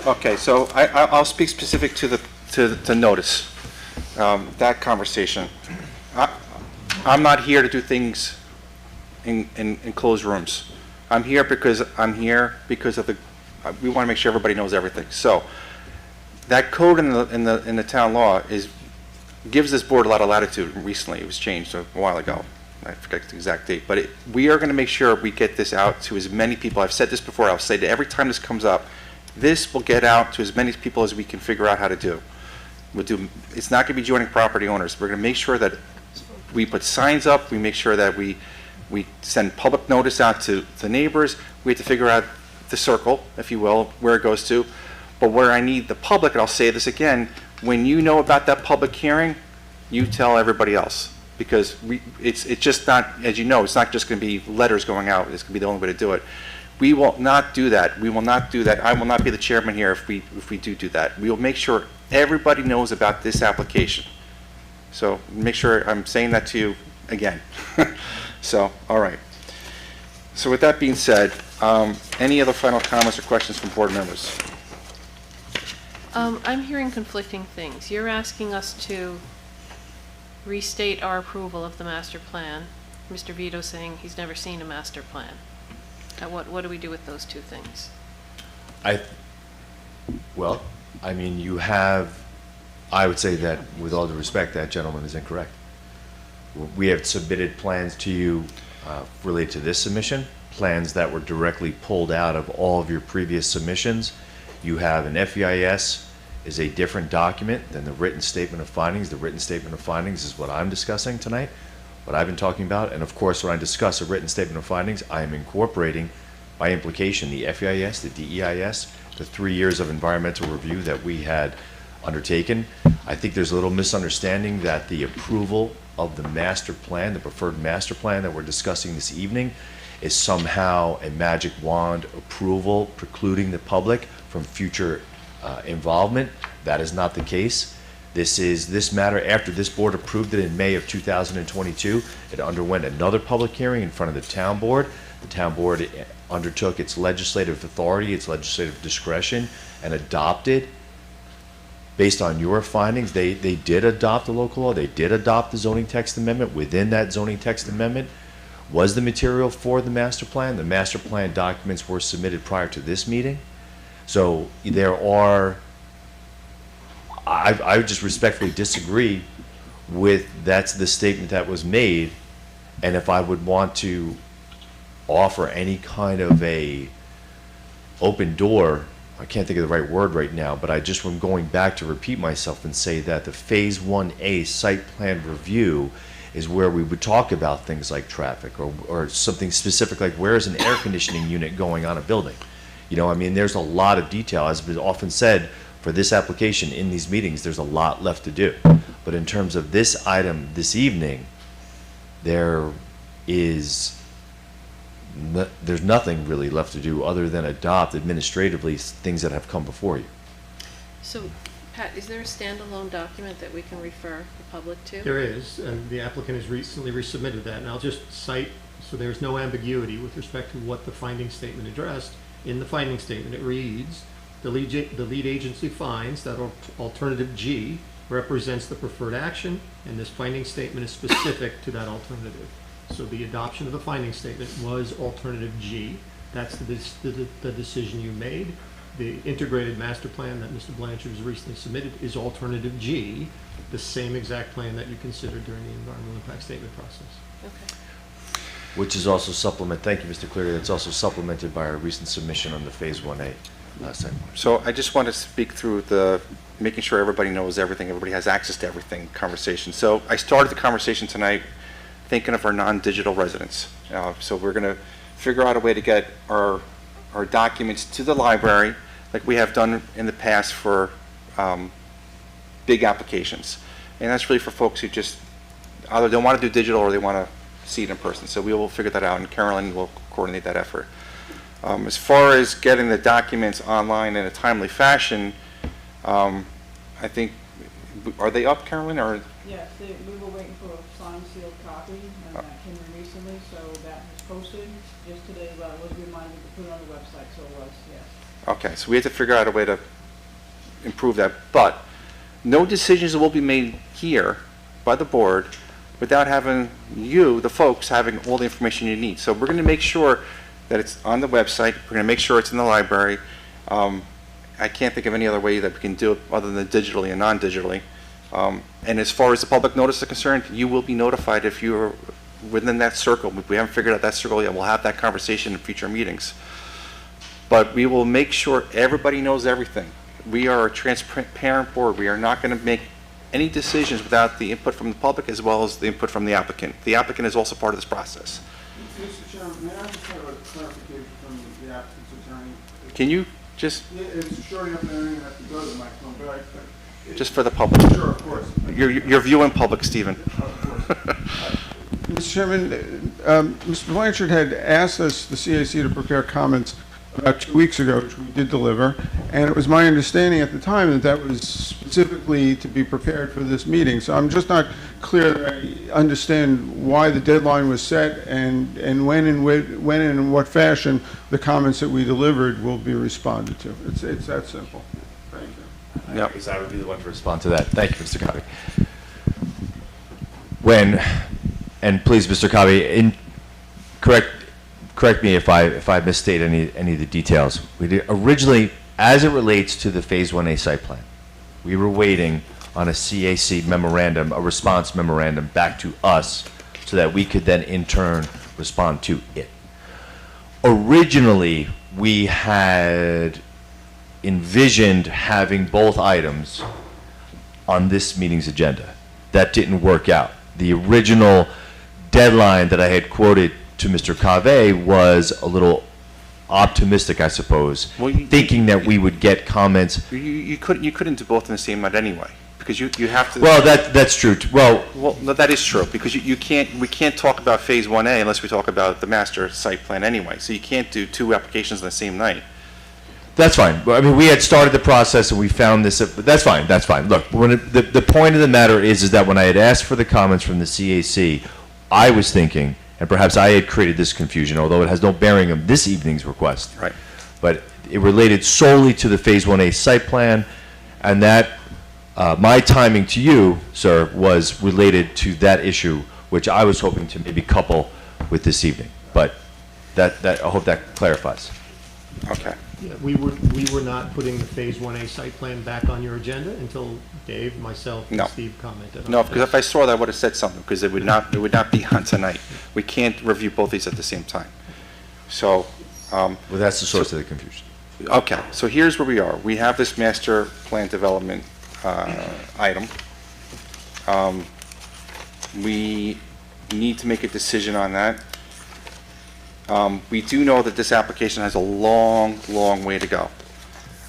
Okay, so I'll speak specific to the notice, that conversation. I'm not here to do things in closed rooms. I'm here because of the, we want to make sure everybody knows everything. So that code in the town law gives this board a lot of latitude. Recently, it was changed a while ago. I forget the exact date, but we are going to make sure we get this out to as many people. I've said this before. I'll say that every time this comes up, this will get out to as many people as we can figure out how to do. It's not going to be joining property owners. We're going to make sure that we put signs up. We make sure that we send public notice out to the neighbors. We have to figure out the circle, if you will, where it goes to. But where I need the public, and I'll say this again, when you know about that public hearing, you tell everybody else. Because it's just not, as you know, it's not just going to be letters going out. It's going to be the only way to do it. We will not do that. We will not do that. I will not be the chairman here if we do that. We will make sure everybody knows about this application. So make sure I'm saying that to you again. So, all right. So with that being said, any other final comments or questions from board members? I'm hearing conflicting things. You're asking us to restate our approval of the master plan. Mr. Vito saying he's never seen a master plan. What do we do with those two things? Well, I mean, you have, I would say that, with all due respect, that gentleman is incorrect. We have submitted plans to you related to this submission, plans that were directly pulled out of all of your previous submissions. You have an FEIS is a different document than the written statement of findings. The written statement of findings is what I'm discussing tonight, what I've been talking about. And of course, when I discuss a written statement of findings, I am incorporating by implication the FEIS, the DEIS, the 3 years of environmental review that we had undertaken. I think there's a little misunderstanding that the approval of the master plan, the preferred master plan that we're discussing this evening, is somehow a magic wand approval precluding the public from future involvement. That is not the case. This matter, after this board approved it in May of 2022, it underwent another public hearing in front of the town board. The town board undertook its legislative authority, its legislative discretion, and adopted, based on your findings, they did adopt the local law, they did adopt the zoning text amendment. Within that zoning text amendment was the material for the master plan. The master plan documents were submitted prior to this meeting. So there are, I would just respectfully disagree with that's the statement that was made. And if I would want to offer any kind of a open door, I can't think of the right word right now, but I just am going back to repeat myself and say that the Phase 1A site plan review is where we would talk about things like traffic or something specific like where is an air conditioning unit going on a building. You know, I mean, there's a lot of detail. As has been often said, for this application in these meetings, there's a lot left to do. But in terms of this item this evening, there's nothing really left to do other than adopt administratively things that have come before you. So, Pat, is there a standalone document that we can refer the public to? There is, and the applicant has recently resubmitted that. And I'll just cite, so there's no ambiguity with respect to what the finding statement addressed. In the finding statement, it reads, the lead agency finds that alternative G represents the preferred action, and this finding statement is specific to that alternative. So the adoption of the finding statement was alternative G. That's the decision you made. The integrated master plan that Mr. Blanchard has recently submitted is alternative G, the same exact plan that you considered during the environmental impact statement process. Okay. Which is also thank you, Mr. Cleary, that's also supplemented by our recent submission on the Phase 1A last time. So I just want to speak through the making sure everybody knows everything, everybody has access to everything conversation. So I started the conversation tonight thinking of our non-digital residents. So we're going to figure out a way to get our or documents to the library, like we have done in the past for big applications. And that's really for folks who just either don't want to do digital or they want to see it in person. So we will figure that out, and Carolyn will coordinate that effort. As far as getting the documents online in a timely fashion, I think, are they up, Carolyn, or? Yes, we were waiting for a signed sealed copy, and that came in recently, so that was posted just today, but I was reminded to put it on the website, so it was, yes. Okay, so we have to figure out a way to improve that, but no decisions will be made here by the board without having you, the folks, having all the information you need. So we're going to make sure that it's on the website, we're going to make sure it's in the library. I can't think of any other way that we can do it other than digitally and non-digitally. And as far as the public notice is concerned, you will be notified if you're within that circle. If we haven't figured out that circle yet, we'll have that conversation in future meetings. But we will make sure everybody knows everything. We are a transparent board. We are not going to make any decisions without the input from the public as well as the input from the applicant. The applicant is also part of this process. Mr. Chairman, may I just have a clarification from the applicant's attorney? Can you just, Yeah, it's short enough that I don't even have to go to the microphone, but just for the public? Sure, of course. You're viewing public, Stephen. Mr. Chairman, Mr. Blanchard had asked us, the CAC, to prepare comments about 2 weeks ago, which we did deliver, and it was my understanding at the time that that was specifically to be prepared for this meeting. So I'm just not clear that I understand why the deadline was set and when and in what fashion the comments that we delivered will be responded to. It's that simple. Thank you. Yep. I guess I would be the one to respond to that. Thank you, Mr. Covey. When, and please, Mr. Covey, correct me if I misstate any of the details. We did originally, as it relates to the Phase 1A site plan, we were waiting on a CAC memorandum, a response memorandum back to us so that we could then in turn respond to it. Originally, we had envisioned having both items on this meeting's agenda. That didn't work out. The original deadline that I had quoted to Mr. Cave was a little optimistic, I suppose, Well, thinking that we would get comments. You couldn't do both in the same night anyway, because you have to. Well, that's true. Well, no, that is true, because we can't talk about Phase 1A unless we talk about the master site plan anyway. So you can't do two applications on the same night. that's fine. I mean, we had started the process and we found this. That's fine. That's fine. Look, the point of the matter is that when I had asked for the comments from the CAC, I was thinking, and perhaps I had created this confusion, although it has no bearing on this evening's request. Right. But it related solely to the Phase 1A site plan, and that, my timing to you, sir, was related to that issue, which I was hoping to maybe couple with this evening. But that I hope that clarifies. Okay. Yeah, we were not putting the Phase 1A site plan back on your agenda until Dave, myself, No. and Steve commented on No, it. because if I saw that, I would have said something, because it would not be on tonight. We can't review both these at the same time. So, Well, that's the source of the confusion. okay, so here's where we are. We have this master plan development item. We need to make a decision on that. We do know that this application has a long, long way to go.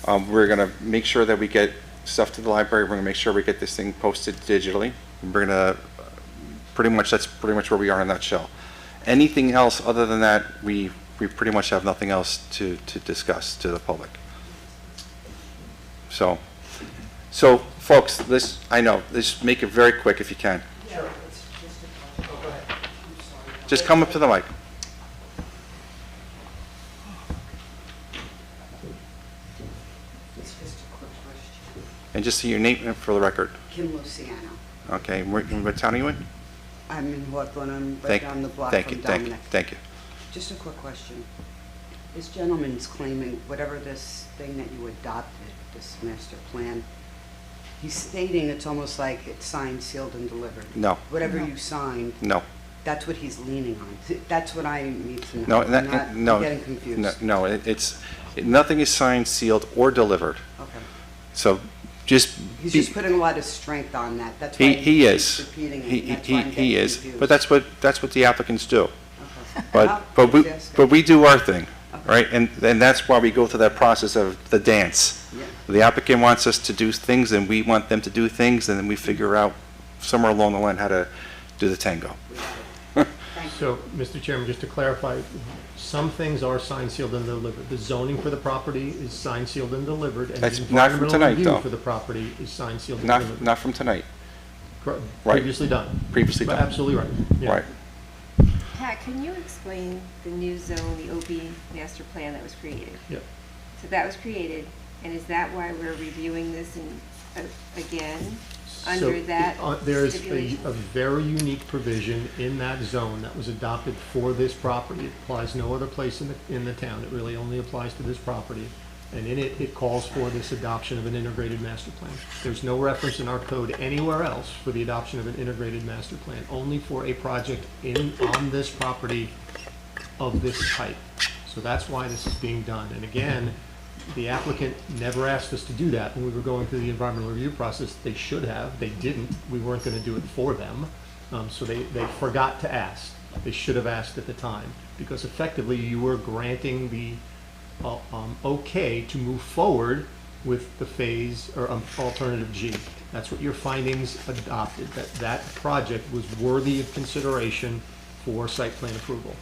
We're going to make sure that we get stuff to the library. We're going to make sure we get this thing posted digitally. We're going to that's pretty much where we are in a nutshell. Anything else other than that, we pretty much have nothing else to discuss to the public. So folks, let's make it very quick if you can. Just come up to the mic. And just say your name for the record. Kim Luciano. Okay, what town are you in? I'm in Hawthorne. I'm right down the block from Dominic. Thank you. Just a quick question. This gentleman's claiming whatever this thing that you adopted, this master plan, he's stating it's almost like it's signed, sealed, and delivered. No. Whatever you signed, No. that's what he's leaning on. That's what I need to No, know. I'm getting confused. No, nothing is signed, sealed, or delivered. Okay. So just He's just putting a lot of strength on that. That's why he is. keeps repeating it. That's why I'm He getting is. confused. But that's what the applicants do. Okay. But we do our thing. Okay. right? And that's why we go through that process of the dance. Yeah. The applicant wants us to do things, and we want them to do things, and then we figure out somewhere along the line how to do the tango. So, Mr. Chairman, just to clarify, some things are signed, sealed, and delivered. The zoning for the property is signed, sealed, and delivered, and That's the not from environmental tonight, review though. for the property is signed, sealed, and Not, delivered. not from tonight. Cor- right. Previously done. Previously But done. Absolutely right. Yeah. Right. Pat, can you explain the new zone, the OB master plan that was created? Yep. So that was created, and is that why we're reviewing this again, under So, that there's stipulation? a very unique provision in that zone that was adopted for this property. It applies no other place in the town. It really only applies to this property. And in it, it calls for this adoption of an integrated master plan. There's no reference in our code anywhere else for the adoption of an integrated master plan, only for a project on this property of this type. So that's why this is being done. And again, the applicant never asked us to do that when we were going through the environmental review process. They should have, they didn't. We weren't gonna do it for them. So they forgot to ask. They should have asked at the time, because effectively you were granting the okay to move forward with the phase or alternative G. That's what your findings adopted, that project was worthy of consideration for site plan approval.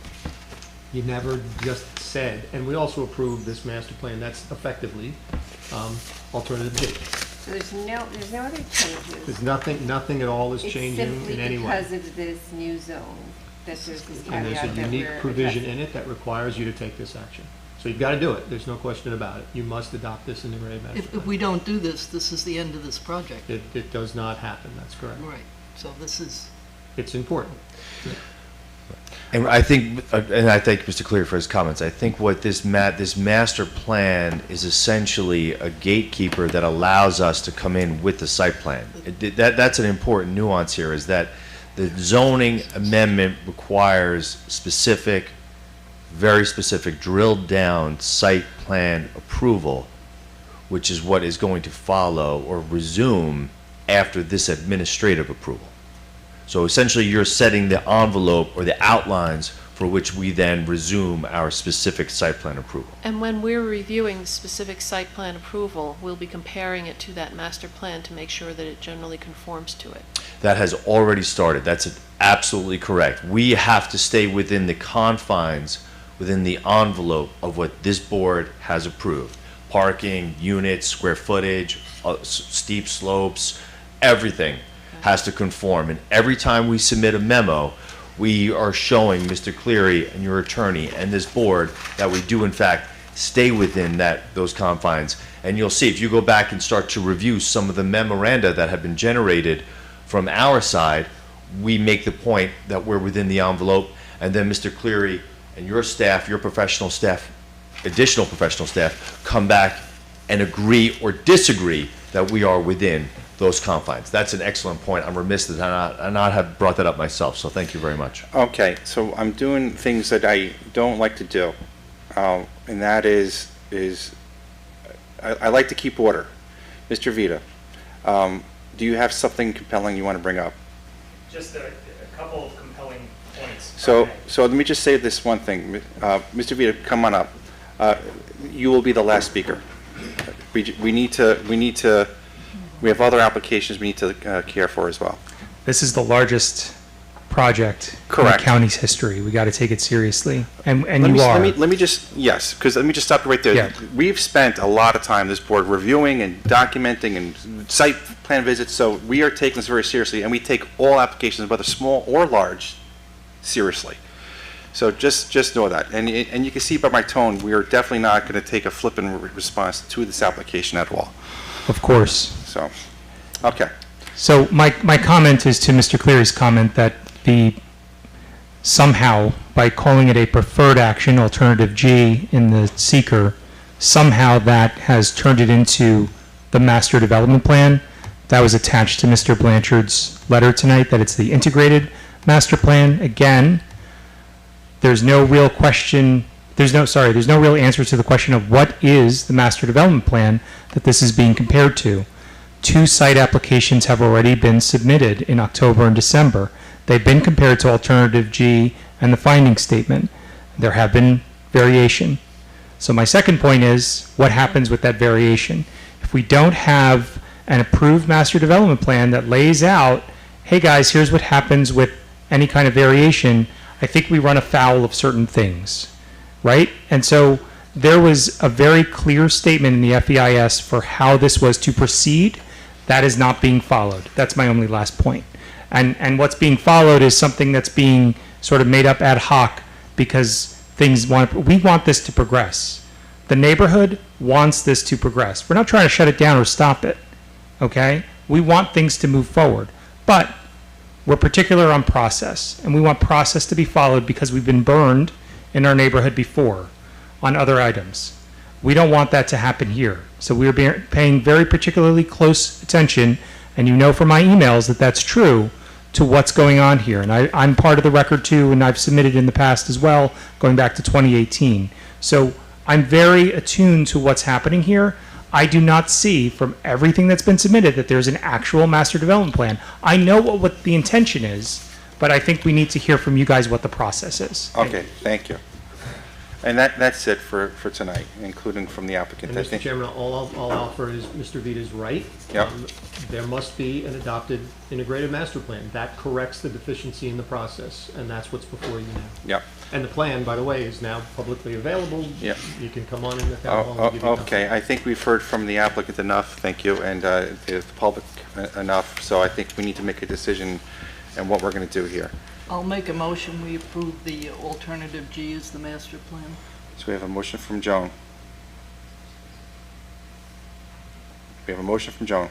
You never just said, and we also approved this master plan, that's effectively alternative G. So there's no other changes? There's nothing at all is changing in any way. It's simply because of this new zone that there's this And there's caveat a that unique we're provision addressing. in it that requires you to take this action. So you've got to do it, there's no question about it. You must adopt this integrated master If plan. we don't do this, this is the end of this project. It does not happen, that's correct. Right, so this is, It's important. And I think, and I thank Mr. Cleary for his comments. I think what this master plan is essentially a gatekeeper that allows us to come in with the site plan. That's an important nuance here, is that the zoning amendment requires specific, very specific, drilled down site plan approval, which is what is going to follow or resume after this administrative approval. So essentially, you're setting the envelope or the outlines for which we then resume our specific site plan approval. And when we're reviewing specific site plan approval, we'll be comparing it to that master plan to make sure that it generally conforms to it. That has already started. That's absolutely correct. We have to stay within the confines, within the envelope of what this board has approved. Parking, units, square footage, steep slopes, everything has to conform. And every time we submit a memo, we are showing Mr. Cleary and your attorney and this board that we do in fact stay within those confines. And you'll see, if you go back and start to review some of the memoranda that have been generated from our side, we make the point that we're within the envelope, and then Mr. Cleary and your staff, your professional staff, additional professional staff, come back and agree or disagree that we are within those confines. That's an excellent point. I'm remiss that I not have brought that up myself, so thank you very much. Okay, so I'm doing things that I don't like to do, and that is I like to keep order. Mr. Vita, do you have something compelling you want to bring up? Just a couple of compelling points. So let me just say this one thing. Mr. Vita, come on up. You will be the last speaker. We have other applications we need to care for as well. This is the largest project in the Correct. county's history. We got to take it seriously, and Let you me, are. let me just, yes, because let me just stop you right there. Yeah. We've spent a lot of time, this board, reviewing and documenting and site plan visits, so we are taking this very seriously, and we take all applications, whether small or large, seriously. So just know that. And you can see by my tone, we are definitely not going to take a flippant response to this application at all. Of course. So, okay. So my comment is to Mr. Cleary's comment that somehow, by calling it a preferred action, alternative G, in the seeker, somehow that has turned it into the master development plan. That was attached to Mr. Blanchard's letter tonight, that it's the integrated master plan. Again, there's no real question, there's no real answer to the question of what is the master development plan that this is being compared to. 2 site applications have already been submitted in October and December. They've been compared to alternative G and the finding statement. There have been variation. So my second point is, what happens with that variation? If we don't have an approved master development plan that lays out, hey guys, here's what happens with any kind of variation, I think we run afoul of certain things, right? And so there was a very clear statement in the FEIS for how this was to proceed. That is not being followed. That's my only last point. And what's being followed is something that's being sort of made up ad hoc because we want this to progress. The neighborhood wants this to progress. We're not trying to shut it down or stop it, okay? We want things to move forward. But we're particular on process, and we want process to be followed because we've been burned in our neighborhood before on other items. We don't want that to happen here. So we're paying very particularly close attention, and you know from my emails that that's true, to what's going on here. And I'm part of the record too, and I've submitted in the past as well, going back to 2018. So I'm very attuned to what's happening here. I do not see from everything that's been submitted that there's an actual master development plan. I know what the intention is, but I think we need to hear from you guys what the process is. Okay, thank you. And that's it for tonight, including from the applicant. And I Mr. think. Chairman, all I'll offer is Mr. Vita's right. Yep. There must be an adopted integrated master plan. That corrects the deficiency in the process, and that's what's before you now. Yep. And the plan, by the way, is now publicly available. Yep. You can come on in the town hall and give you a copy. Okay, I think we've heard from the applicant enough, thank you, and the public enough, so I think we need to make a decision on what we're going to do here. I'll make a motion, we approve the alternative G as the master plan. So we have a motion from Joan. We have a motion from Joan,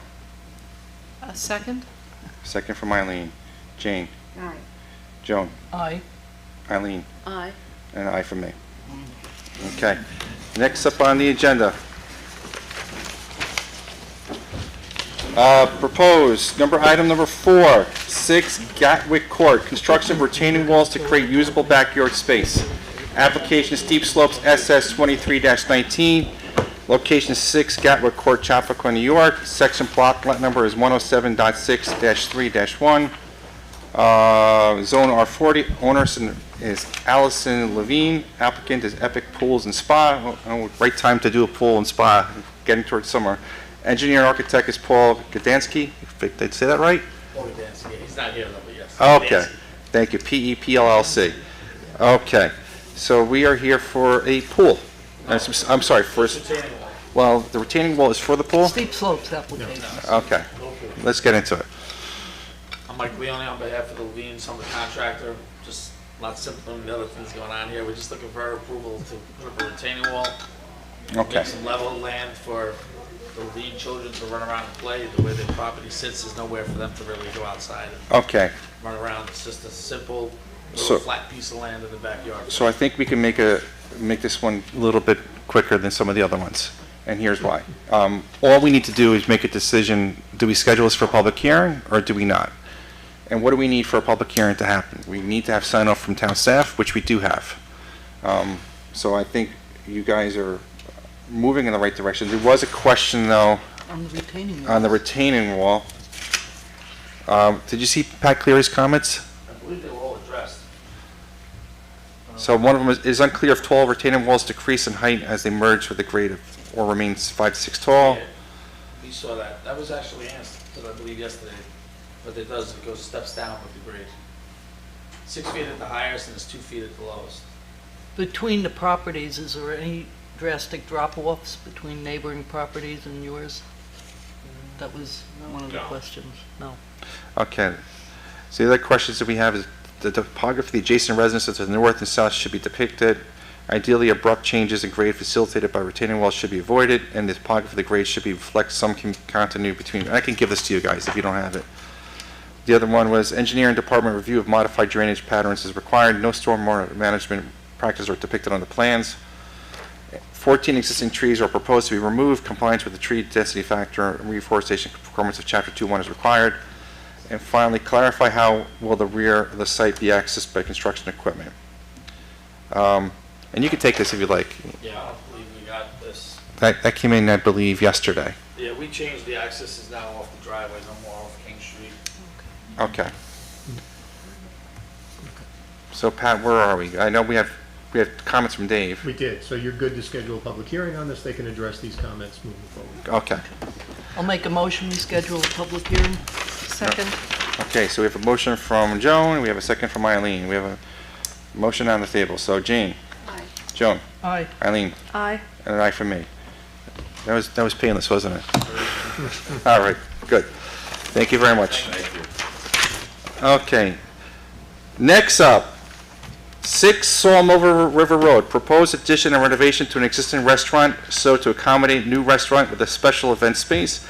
A second? second from Eileen. Jane, Aye. Joan, Aye. Eileen, Aye. and an aye from me. Okay, next up on the agenda. Proposed, item number 4, 6 Gatwick Court, construction of retaining walls to create usable backyard space. Application Steep Slopes SS 23-19, location 6 Gatwick Court, Chappaqua, New York. Section block lot number is 107.6-3-1. Zone R40, owner is Allison Levine, applicant is Epic Pools and Spa. Right time to do a pool and spa, getting towards summer. Engineer architect is Paul Gdansky. Did I say that right? Paul Gdansky, he's not here though, but yes. Okay, thank you, PEPLLC. Okay, so we are here for a pool. I'm sorry, first, well, the retaining wall is for the pool? Steep slopes application. Okay, let's get into it. I'm Mike Leone on behalf of the Levines, I'm the contractor, just a lot simpler than the other things going on here. We're just looking for approval to put up a retaining wall. Okay. Make some level land for the Levine children to run around and play. The way their property sits, there's nowhere for them to really go outside and Okay, run around. It's just a simple, So- little flat piece of land in the backyard. so I think we can make this one a little bit quicker than some of the other ones, and here's why. All we need to do is make a decision, do we schedule this for a public hearing, or do we not? And what do we need for a public hearing to happen? We need to have sign off from town staff, which we do have. So I think you guys are moving in the right direction. There was a question, though, On the retaining wall. on the retaining wall. Did you see Pat Cleary's comments? I believe they were all addressed. So one of them is unclear if tall retaining walls decrease in height as they merge with the grade of, or remains 5 to 6 tall. Yeah, we saw that. That was actually answered, I believe, yesterday. But it does, it goes steps down with the grade. 6 feet at the highest and it's 2 feet at the lowest. Between the properties, is there any drastic drop-offs between neighboring properties and yours? That was one of the questions. No. Okay. So the other questions that we have is the topography of the adjacent residences to the north and south should be depicted. Ideally, abrupt changes in grade facilitated by retaining walls should be avoided, and the topography of the grade should be reflect some continuity between. I can give this to you guys if you don't have it. The other one was engineering department review of modified drainage patterns is required. No stormwater management practices are depicted on the plans. 14 existing trees are proposed to be removed. Compliance with the tree density factor and reforestation performance of Chapter 2.1 is required. And finally, clarify how will the rear of the site be accessed by construction equipment. And you can take this if you like. Yeah, I don't believe we got this. That came in, I believe, yesterday. Yeah, we changed the access is now off the driveway, no more off King Street. Okay. So Pat, where are we? I know we have we had comments from Dave. We did, so you're good to schedule a public hearing on this, they can address these comments moving forward. Okay. I'll make a motion, we schedule a public hearing. Second. Okay, so we have a motion from Joan, we have a second from Eileen. We have a motion on the table. So Jane? Aye. Joan? Aye. Eileen? Aye. And an aye from me. That was painless, wasn't it? All right, good. Thank you very much. Okay. Next up, 6 Salem River Road, proposed addition and renovation to an existing restaurant so to accommodate new restaurant with a special event space.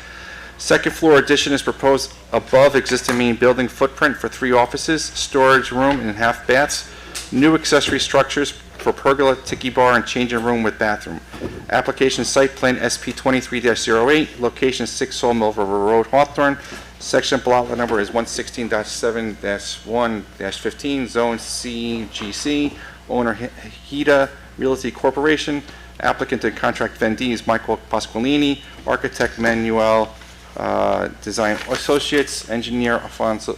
Second floor addition is proposed above existing main building footprint for 3 offices, storage room and half baths, new accessory structures for pergola, tiki bar, and changing room with bathroom. Application site plan SP 23-08, location 6 Salem River Road, Hawthorne. Section block number is 116-7-1-15, zone CGC. Owner Hida Realty Corporation. Applicant and contract vendees Michael Pasqualini. Architect Manuel Design Associates. Engineer Alfonso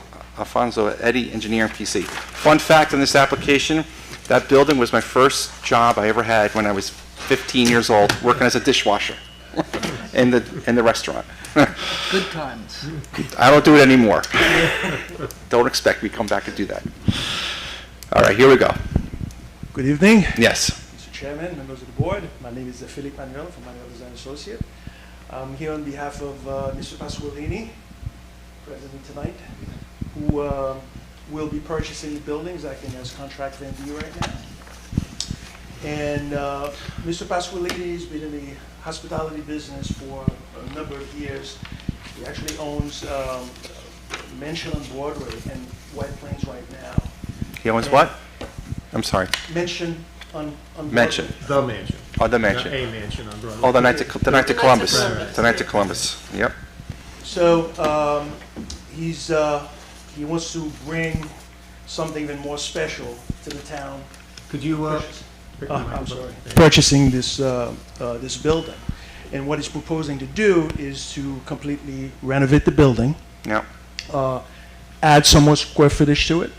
Eddy, Engineering PC. Fun fact on this application, that building was my first job I ever had when I was 15 years old, working as a dishwasher in the restaurant. Good times. I don't do it anymore. Don't expect me to come back and do that. All right, here we go. Good evening. Yes. Mr. Chairman, members of the board, my name is Philippe Manuel from Manuel Design Associate. I'm here on behalf of Mr. Pasqualini, present tonight, who will be purchasing the buildings, acting as contract vendor right now. And Mr. Pasqualini has been in the hospitality business for a number of years. He actually owns Mansion on Broadway and White Plains right now. He owns what? I'm sorry. Mansion on Broadway. Mansion. The mansion. Oh, the mansion. Not a mansion on Broadway. Oh, the Knights of Columbus. Right. The Knights of Columbus. Yep. So he wants to bring something even more special to the town. Could you, I'm sorry. Purchasing this this building, and what he's proposing to do is to completely renovate the building. Yep. Add some more square footage to it,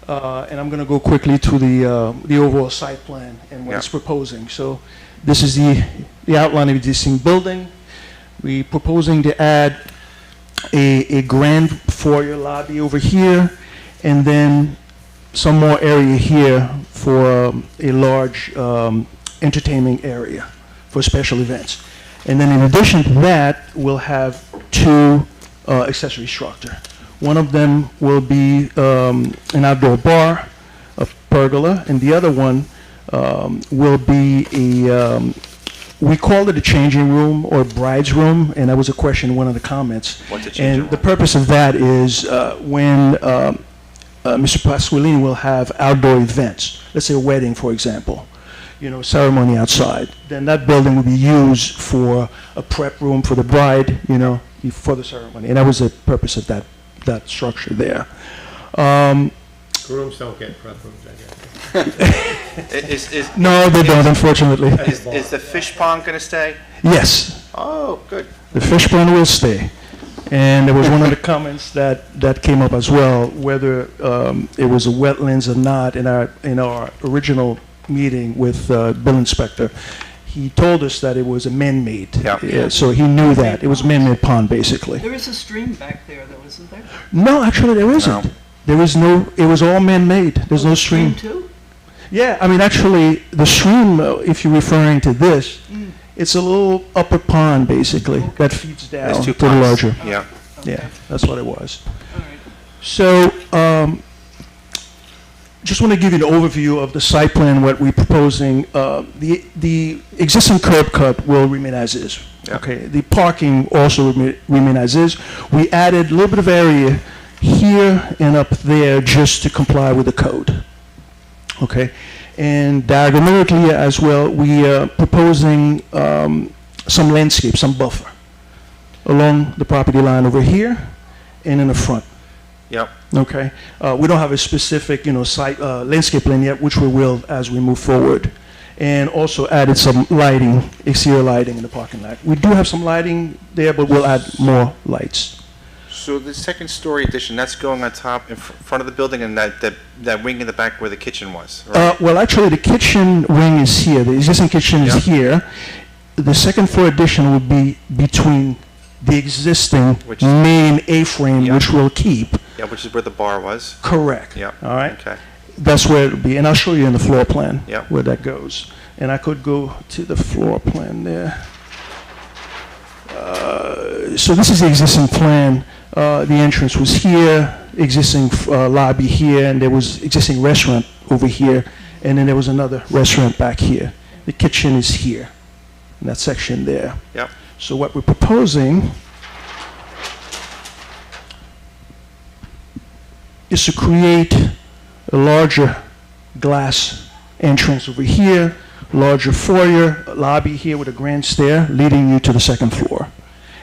and I'm going to go quickly to the overall site plan and what Yep. it's proposing. So, this is the outline of the existing building. We're proposing to add a grand foyer lobby over here, and then some more area here for a large entertainment area for special events. And then in addition to that, we'll have 2 accessory structures. One of them will be an outdoor bar, a pergola, and the other one will be we call it a changing room or bride's room, and that was a question in one of the comments. What's a changing room? The purpose of that is when Mr. Pasqualini will have outdoor events, let's say a wedding, for example, ceremony outside, then that building will be used for a prep room for the bride, for the ceremony. And that was the purpose of that structure there. Grooms don't get prep rooms, I guess. No, they don't, unfortunately. Is the fish pond going to stay? Yes. Oh, good. The fish pond will stay. And there was one of the comments that came up as well, whether it was a wetlands or not. In our original meeting with bill inspector, he told us that it was a man-made. Yeah, so he knew that. It was a man-made pond, basically. There is a stream back there, though, isn't there? No, actually, there isn't. There is no, it was all man-made. There's no stream. Too? Yeah, I mean, actually, the stream, if you're referring to this, it's a little upper pond, basically, that feeds down There's 2 to the ponds. larger. Yeah. Yeah, that's what it was. So, just want to give you an overview of the site plan, what we're proposing. The existing curb cut will remain as is. Yeah. Okay. The parking also remain as is. We added a little bit of area here and up there just to comply with the code. Okay, and diagrammatically as well, we are proposing some landscape, some buffer along the property line over here and in the front. Yep. Okay, we don't have a specific, site landscape plan yet, which we will as we move forward, and also added some lighting, exterior lighting in the parking lot. We do have some lighting there, but we'll add more lights. So the second story addition, that's going on top, in front of the building, and that wing in the back where the kitchen was, right? Well, actually, the kitchen wing is here. The existing kitchen is here. The second floor addition would be between the existing Which is- main A-frame, which we'll keep. Yeah, which is where the bar was. Correct. Yeah. All right. Okay. That's where it'll be, and I'll show you in the floor plan Yeah. where that goes. And I could go to the floor plan there. So this is the existing plan. The entrance was here, existing lobby here, and there was existing restaurant over here, and then there was another restaurant back here. The kitchen is here, in that section there. Yep. So what we're proposing is to create a larger glass entrance over here, larger foyer, lobby here with a grand stair leading you to the second floor.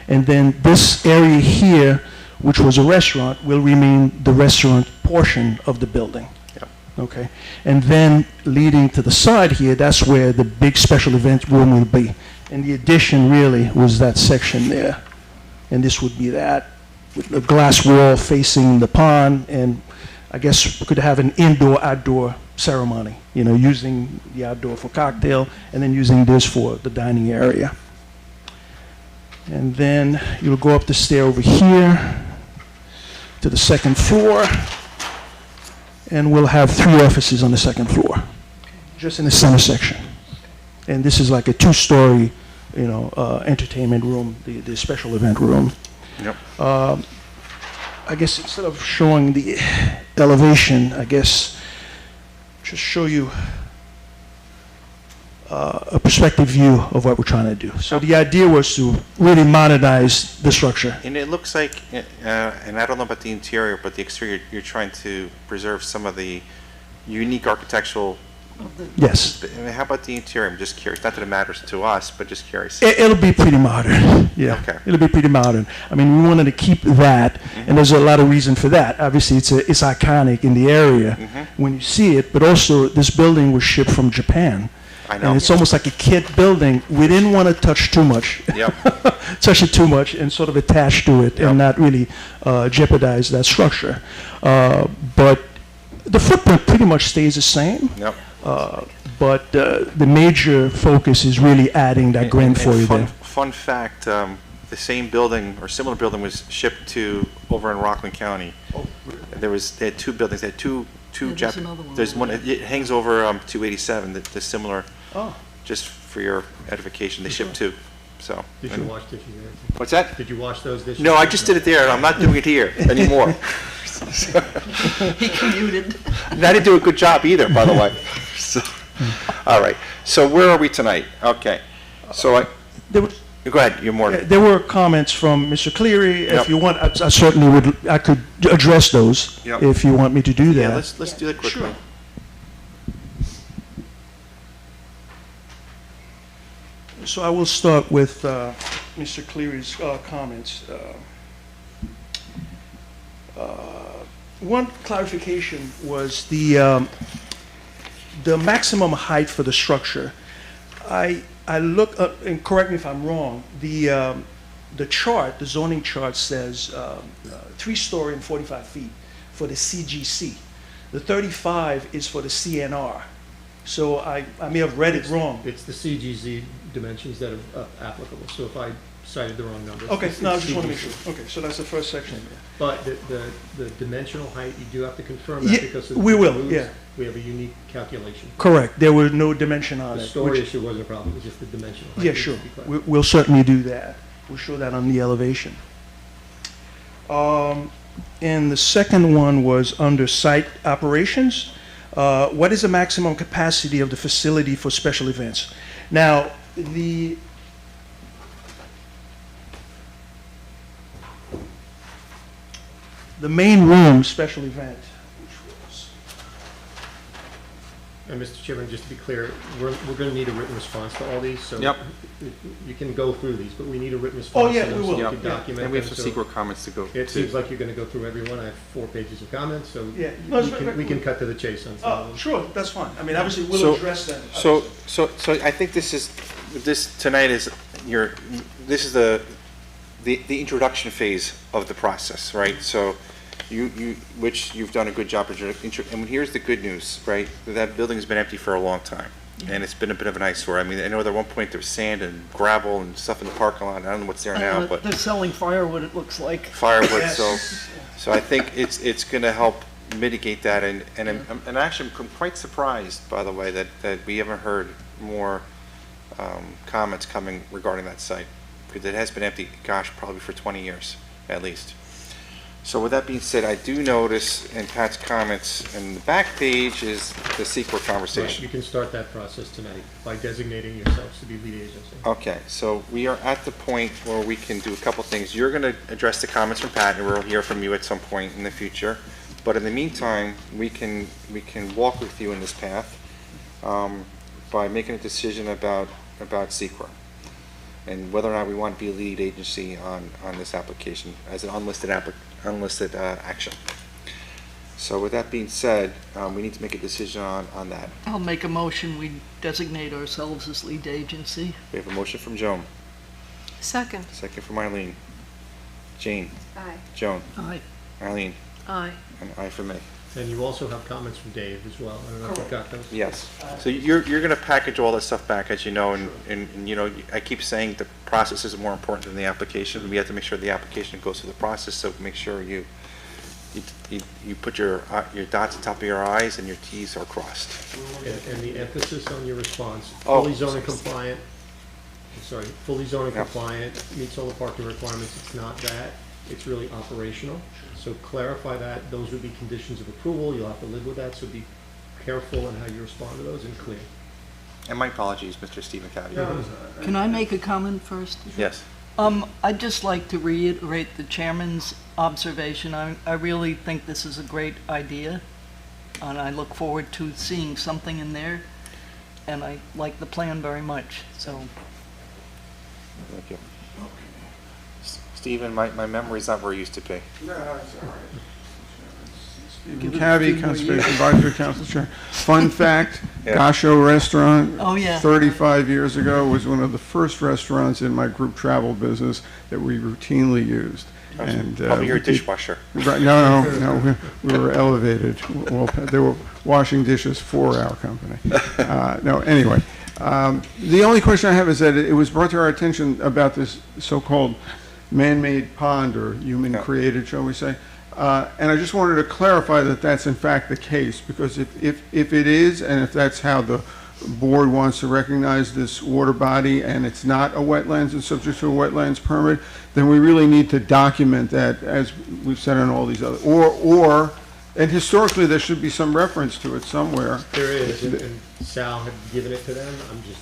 And then this area here, which was a restaurant, will remain the restaurant portion of the building. Okay? And then leading to the side here, that's where the big special event room will be. And the addition really was that section there. And this would be that, with a glass wall facing the pond, and I guess we could have an indoor-outdoor ceremony, you know, using the outdoor for cocktail, and then using this for the dining area. And then you'll go up the stair over here to the second floor, and we'll have 3 offices on the second floor, just in the center section. And this is like a 2-story, you know, entertainment room, the special event room. Yep. I guess instead of showing the elevation, I guess just show you a perspective view of what we're trying to do. So the idea was to really modernize the structure. And it looks like, and I don't know about the interior, but the exterior, you're trying to preserve some of the unique architectural. Yes. I mean, how about the interior? I'm just curious. Not that it matters to us, but just curious. It'll be pretty modern, yeah. Okay. It'll be pretty modern. I mean, we wanted to keep that, and there's a lot of reason for that. Obviously, it's iconic in the area when you see it, but also this building was shipped from Japan. I know. And it's almost like a kit building. We didn't want to touch too much. Yep. Touch it too much and sort of attach to it and not really jeopardize that structure. But the footprint pretty much stays the same. Yep. But the major focus is really adding that grand foyer there. Fun fact, the same building or similar building was shipped to over in Rockland County. Oh, They had 2 buildings. They had two there's another one There's over one. there. It hangs over 287. The similar. Oh. Just for your edification, they shipped 2. So. Did you wash dishes there? What's that? Did you wash those dishes? No, I just did it there. I'm not doing it here anymore. He commuted. And I didn't do a good job either, by the way. So, all right. So where are we tonight? Okay. So go ahead. You're more. There were comments from Mr. Cleary. Yep. If you want, I certainly I could address those Yep. if you want me to do that. Yeah. Let's do that quickly. Sure. So I will start with Mr. Cleary's comments. One clarification was the maximum height for the structure. I look, and correct me if I'm wrong, the chart, the zoning chart says 3-story and 45 feet for the CGC. The 35 is for the CNR. So I may have read it wrong. It's the CGZ dimensions that are applicable, so if I cited the wrong numbers. Okay, it's no, I just want to CGZ. make sure. Okay, so that's the first section. But the dimensional height, you do have to confirm that Yeah, because of we will, the moves, yeah. we have a unique calculation. Correct, there were no dimension on The it. story which- issue wasn't a problem, it was just the dimensional height. Yeah, needs to sure. be clarified. We'll certainly do that. We'll show that on the elevation. And the second one was under site operations. What is the maximum capacity of the facility for special events? Now, the main room, special event, And Mr. Chairman, just to be clear, we're going to need a written response to all these, so Yep. you can go through these, but we need a written response. Oh, yeah, to them we so will. can Yeah. document And we have them, some so secret comments to go. It to. seems like you're going to go through every one. I have 4 pages of comments, so Yeah. No, we can cut to the chase on some of them. Sure, that's fine. I mean, obviously, we'll So- address them. So I think this tonight is this is the the introduction phase of the process, right? So which you've done a good job of, and here's the good news, right? That building has been empty for a long time, and it's been a bit of an eyesore. I mean, I know at one point there was sand and gravel and stuff in the parking lot. I don't know what's there now, but They're selling firewood, it looks like. firewood, Yes. so I think it's gonna help mitigate that, and actually I'm quite surprised, by the way, that we haven't heard more comments coming regarding that site, because it has been empty, gosh, probably for 20 years, at least. So with that being said, I do notice in Pat's comments, in the back page is the SEQR Right, conversation. you can start that process tonight by designating yourselves to be lead agency. Okay, so we are at the point where we can do a couple things. You're going to address the comments from Pat, and we'll hear from you at some point in the future. But in the meantime, we can walk with you in this path by making a decision about SEQR and whether or not we want to be a lead agency on this application as an unlisted action. So with that being said, we need to make a decision on that. I'll make a motion, we designate ourselves as lead agency. We have a motion from Joan, Second. second from Eileen. Jane, Aye. Joan, Aye. Eileen, Aye. and I for me. And you also have comments from Dave as well. I don't know if you've got those. Yes. So you're going to package all this stuff back, as you know, and you know, I keep saying the process is more important than the application. We have to make sure the application goes through the process, so make sure you put your dots on top of your I's and your T's are crossed. And the emphasis on your response, Oh, fully zoning compliant, fully zoning Yeah. compliant, meets all the parking requirements, it's not that, it's really operational. So clarify that, those would be conditions of approval, you'll have to live with that, so be careful in how you respond to those and clear. And my apologies, Mr. Stephen Cavia. Can I make a comment first? Yes. I'd just like to reiterate the chairman's observation. I really think this is a great idea, and I look forward to seeing something in there, and I like the plan very much, so. Thank you. Stephen, my memory's not where it used to be. No, it's all right. Stephen Give it a Cavey, few more Conservation years. Advisory Council Chair. Fun fact, Yeah. Gasho Restaurant. Oh, yeah. 35 years ago was one of the first restaurants in my group travel business that we routinely used. And Probably your we keep- dishwasher. Right, no, we were elevated. Well, they were washing dishes for our company. No, anyway, the only question I have is that it was brought to our attention about this so-called man-made pond, or human-created, shall we say. And I just wanted to clarify that that's in fact the case, because if it is, and if that's how the board wants to recognize this water body, and it's not a wetlands and subject to a wetlands permit, then we really need to document that, as we've said on all these other, and historically, there should be some reference to it somewhere. There is, and Sal had given it to them, I'm just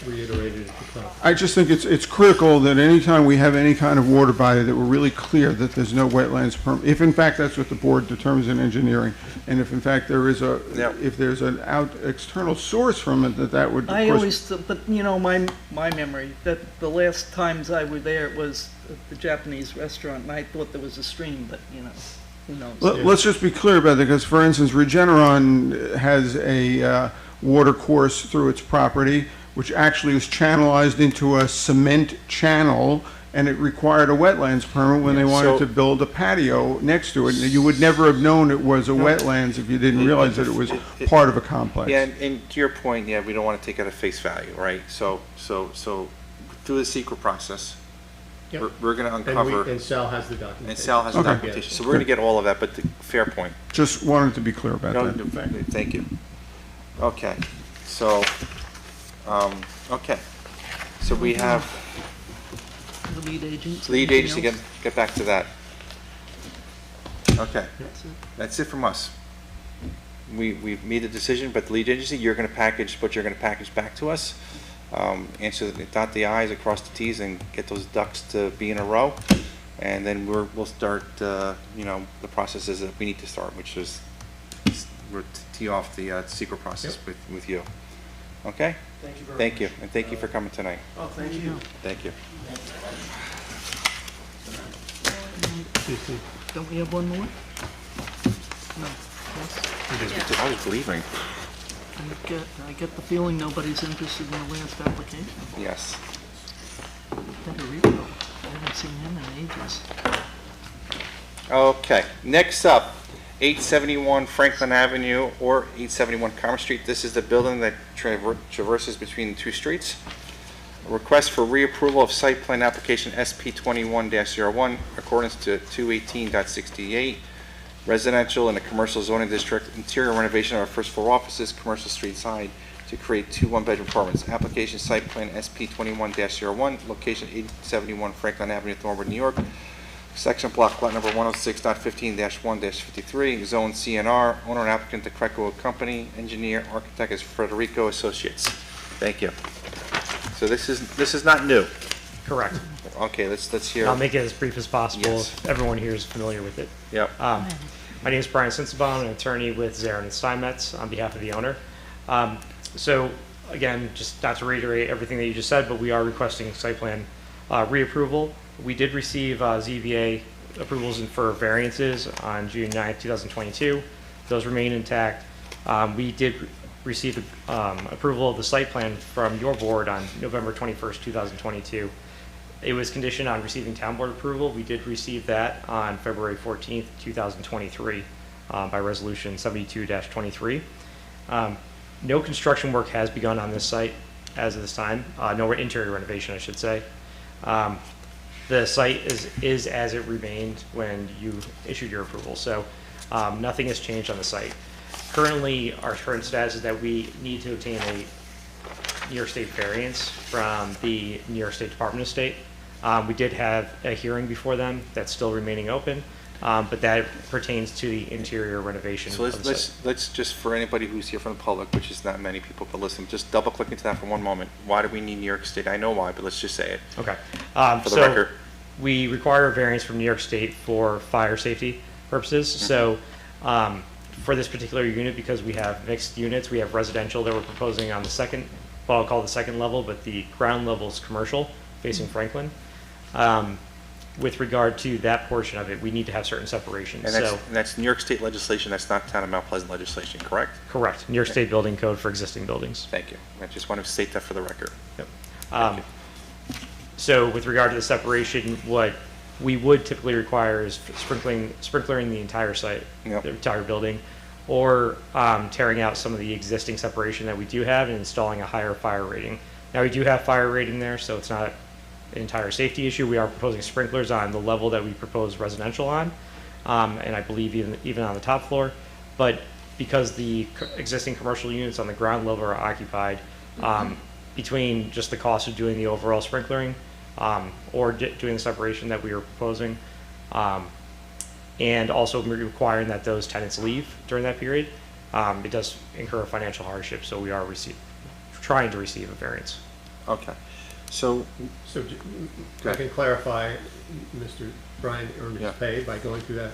reiterated it to clarify. I just think it's critical that anytime we have any kind of water body, that we're really clear that there's no wetlands permit, if in fact that's what the board determines in engineering, and if in fact there is if there's an external source from it, that would, of I course. always, but you know, my memory, that the last times I were there, it was at the Japanese restaurant, and I thought there was a stream, but you know, who knows? Let's just be clear about that, because for instance, Regeneron has a water course through its property, which actually was channelized into a cement channel, and it required a wetlands permit when they wanted to build a patio next to it. You would never have known it was a wetlands if you didn't realize that it was part of a complex. Yeah, and to your point, yeah, we don't want to take it at face value, right? So through the SEQR process, Yep. we're going to uncover. And Sal has the documentation. And Sal has the documentation, so we're going to get all of that, but fair point. Just wanted to be clear about No, that. thank you. Okay, so, okay. So we have The lead agent? lead anything agency, else? get back to that. Okay, That's it. that's it from us. We've made a decision, but the lead agency, you're going to package what you're going to package back to us. Dot the i's, across the t's, and get those ducks to be in a row. And then we'll start, the processes that we need to start, which is we'll tee off the secret process with you. Okay? Thank you very Thank you, much. and thank you for coming tonight. Oh, thank you. Thank you. Don't we have one more? No. Yes? I was leaving. I get the feeling nobody's interested in the last application. Yes. Federico, I haven't seen him in changes. Okay, next up, 871 Franklin Avenue or 871 Commerce Street. This is the building that traverses between the two streets. A request for reapproval of site plan application SP 21-01 accordance to 218.68, residential in a commercial zoning district, interior renovation of our first floor offices, commercial street side to create 2 one-bedroom apartments. Application site plan SP 21-01, location 871 Franklin Avenue, Thornwood, New York. Section block lot number 106.15-1-53, zone CNR, owner and applicant, the Creco Company, engineer, architect is Frederico Associates. Thank you. So this is not new. Correct. Okay, let's hear. I'll make it as brief as possible. Yes. Everyone here is familiar with it. Yep. My name is Brian Sensabaum, an attorney with Zarin and Steinmetz on behalf of the owner. So again, just not to reiterate everything that you just said, but we are requesting site plan reapproval. We did receive ZBA approvals for variances on June 9th, 2022. Those remain intact. We did receive approval of the site plan from your board on November 21st, 2022. It was conditioned on receiving town board approval. We did receive that on February 14th, 2023 by resolution 72-23. No construction work has begun on this site as of this time. No interior renovation, I should say. The site is as it remained when you issued your approval, so nothing has changed on the site. Currently, our current status is that we need to obtain a New York State variance from the New York State Department of State. We did have a hearing before them that's still remaining open, but that pertains to the interior renovation. So of the site. let's just, for anybody who's here from the public, which is not many people, but listen, just double click into that for one moment. Why do we need New York State? I know why, but let's just say it. Okay. For the record. We require a variance from New York State for fire safety purposes. So for this particular unit, because we have mixed units, we have residential that we're proposing on the second, what I'll call the second level, but the ground level is commercial facing Franklin. With regard to that portion of it, we need to have certain separations. And that's New York State legislation, that's not Town of Mount Pleasant legislation, correct? Correct. New York State Building Code for existing buildings. Thank you. I just want to state that for the record. Yep. So with regard to the separation, what we would typically require is sprinklering the entire site, Yep. the entire building, or tearing out some of the existing separation that we do have and installing a higher fire rating. Now, we do have fire rating there, so it's not an entire safety issue. We are proposing sprinklers on the level that we propose residential on, and I believe even on the top floor. But because the existing commercial units on the ground level are occupied, between just the cost of doing the overall sprinklering or doing the separation that we are proposing, and also requiring that those tenants leave during that period, it does incur a financial hardship, so we are trying to receive a variance. Okay. So I can clarify, Mr. Brian, or Ms. Yeah. Pay, by going through that.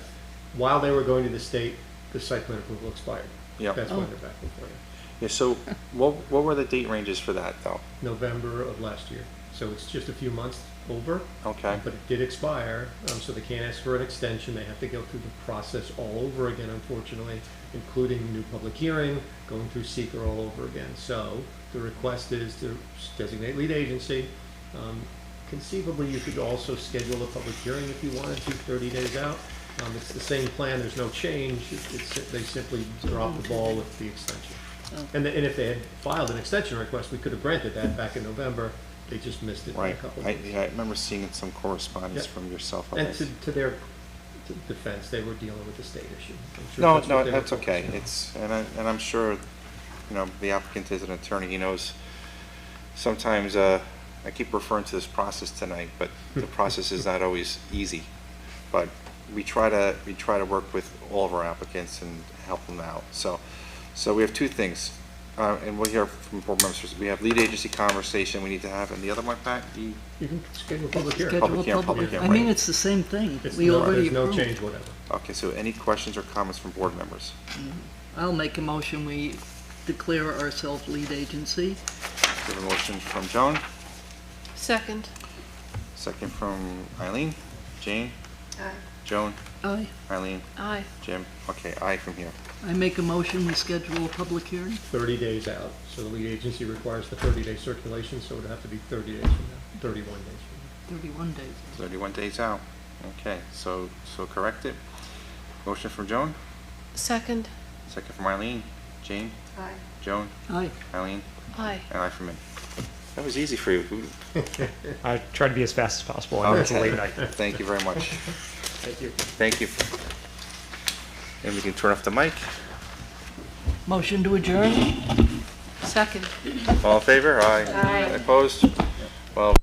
While they were going to the state, the site plan approval expired. Yep. That's why they're back before you. Yeah, so what were the date ranges for that, though? November of last year. So it's just a few months over. Okay. But it did expire, so they can't ask for an extension. They have to go through the process all over again, unfortunately, including new public hearing, going through seeker all over again. So the request is to designate lead agency. Conceivably, you could also schedule a public hearing if you wanted to, 30 days out. It's the same plan, there's no change. They simply drop the ball with the extension. And if they had filed an extension request, we could have granted that back in November. They just missed it by a Right. couple of I days. remember seeing some correspondence Yep. from yourself on And this. to their defense, they were dealing with the state issue. I'm sure No, what they were that's okay. focused on. And I'm sure, the applicant is an attorney. He knows. Sometimes I keep referring to this process tonight, but the process is not always easy. But we try to work with all of our applicants and help them out. So we have two things, and we'll hear from board members. We have lead agency conversation we need to have, and the other one, Pat. You can schedule a public hearing. Public hearing, I mean, right. it's the same thing. It's We no- already There's no approved. change whatever. Okay, so any questions or comments from board members? I'll make a motion, we declare ourselves lead agency. We have a motion from Joan, Second. second from Eileen. Jane? Aye. Joan? Aye. Eileen? Aye. Jim? Okay, aye from here. I make a motion, we schedule a public hearing. 30 days out. So the lead agency requires the 30-day circulation, so it would have to be 30 days from now, 31 days from now. 31 days. 31 days out. Okay, so corrected. Motion from Joan, Second? second from Eileen. Jane? Aye. Joan? Aye. Eileen? Aye. And I for me. That was easy for you. I try to be as fast as possible. I know it's a late night. Thank you very much. Thank you. Thank you. And we can turn off the mic. Motion to adjourn? Second? All in favor? Aye. Aye. Opposed? Well.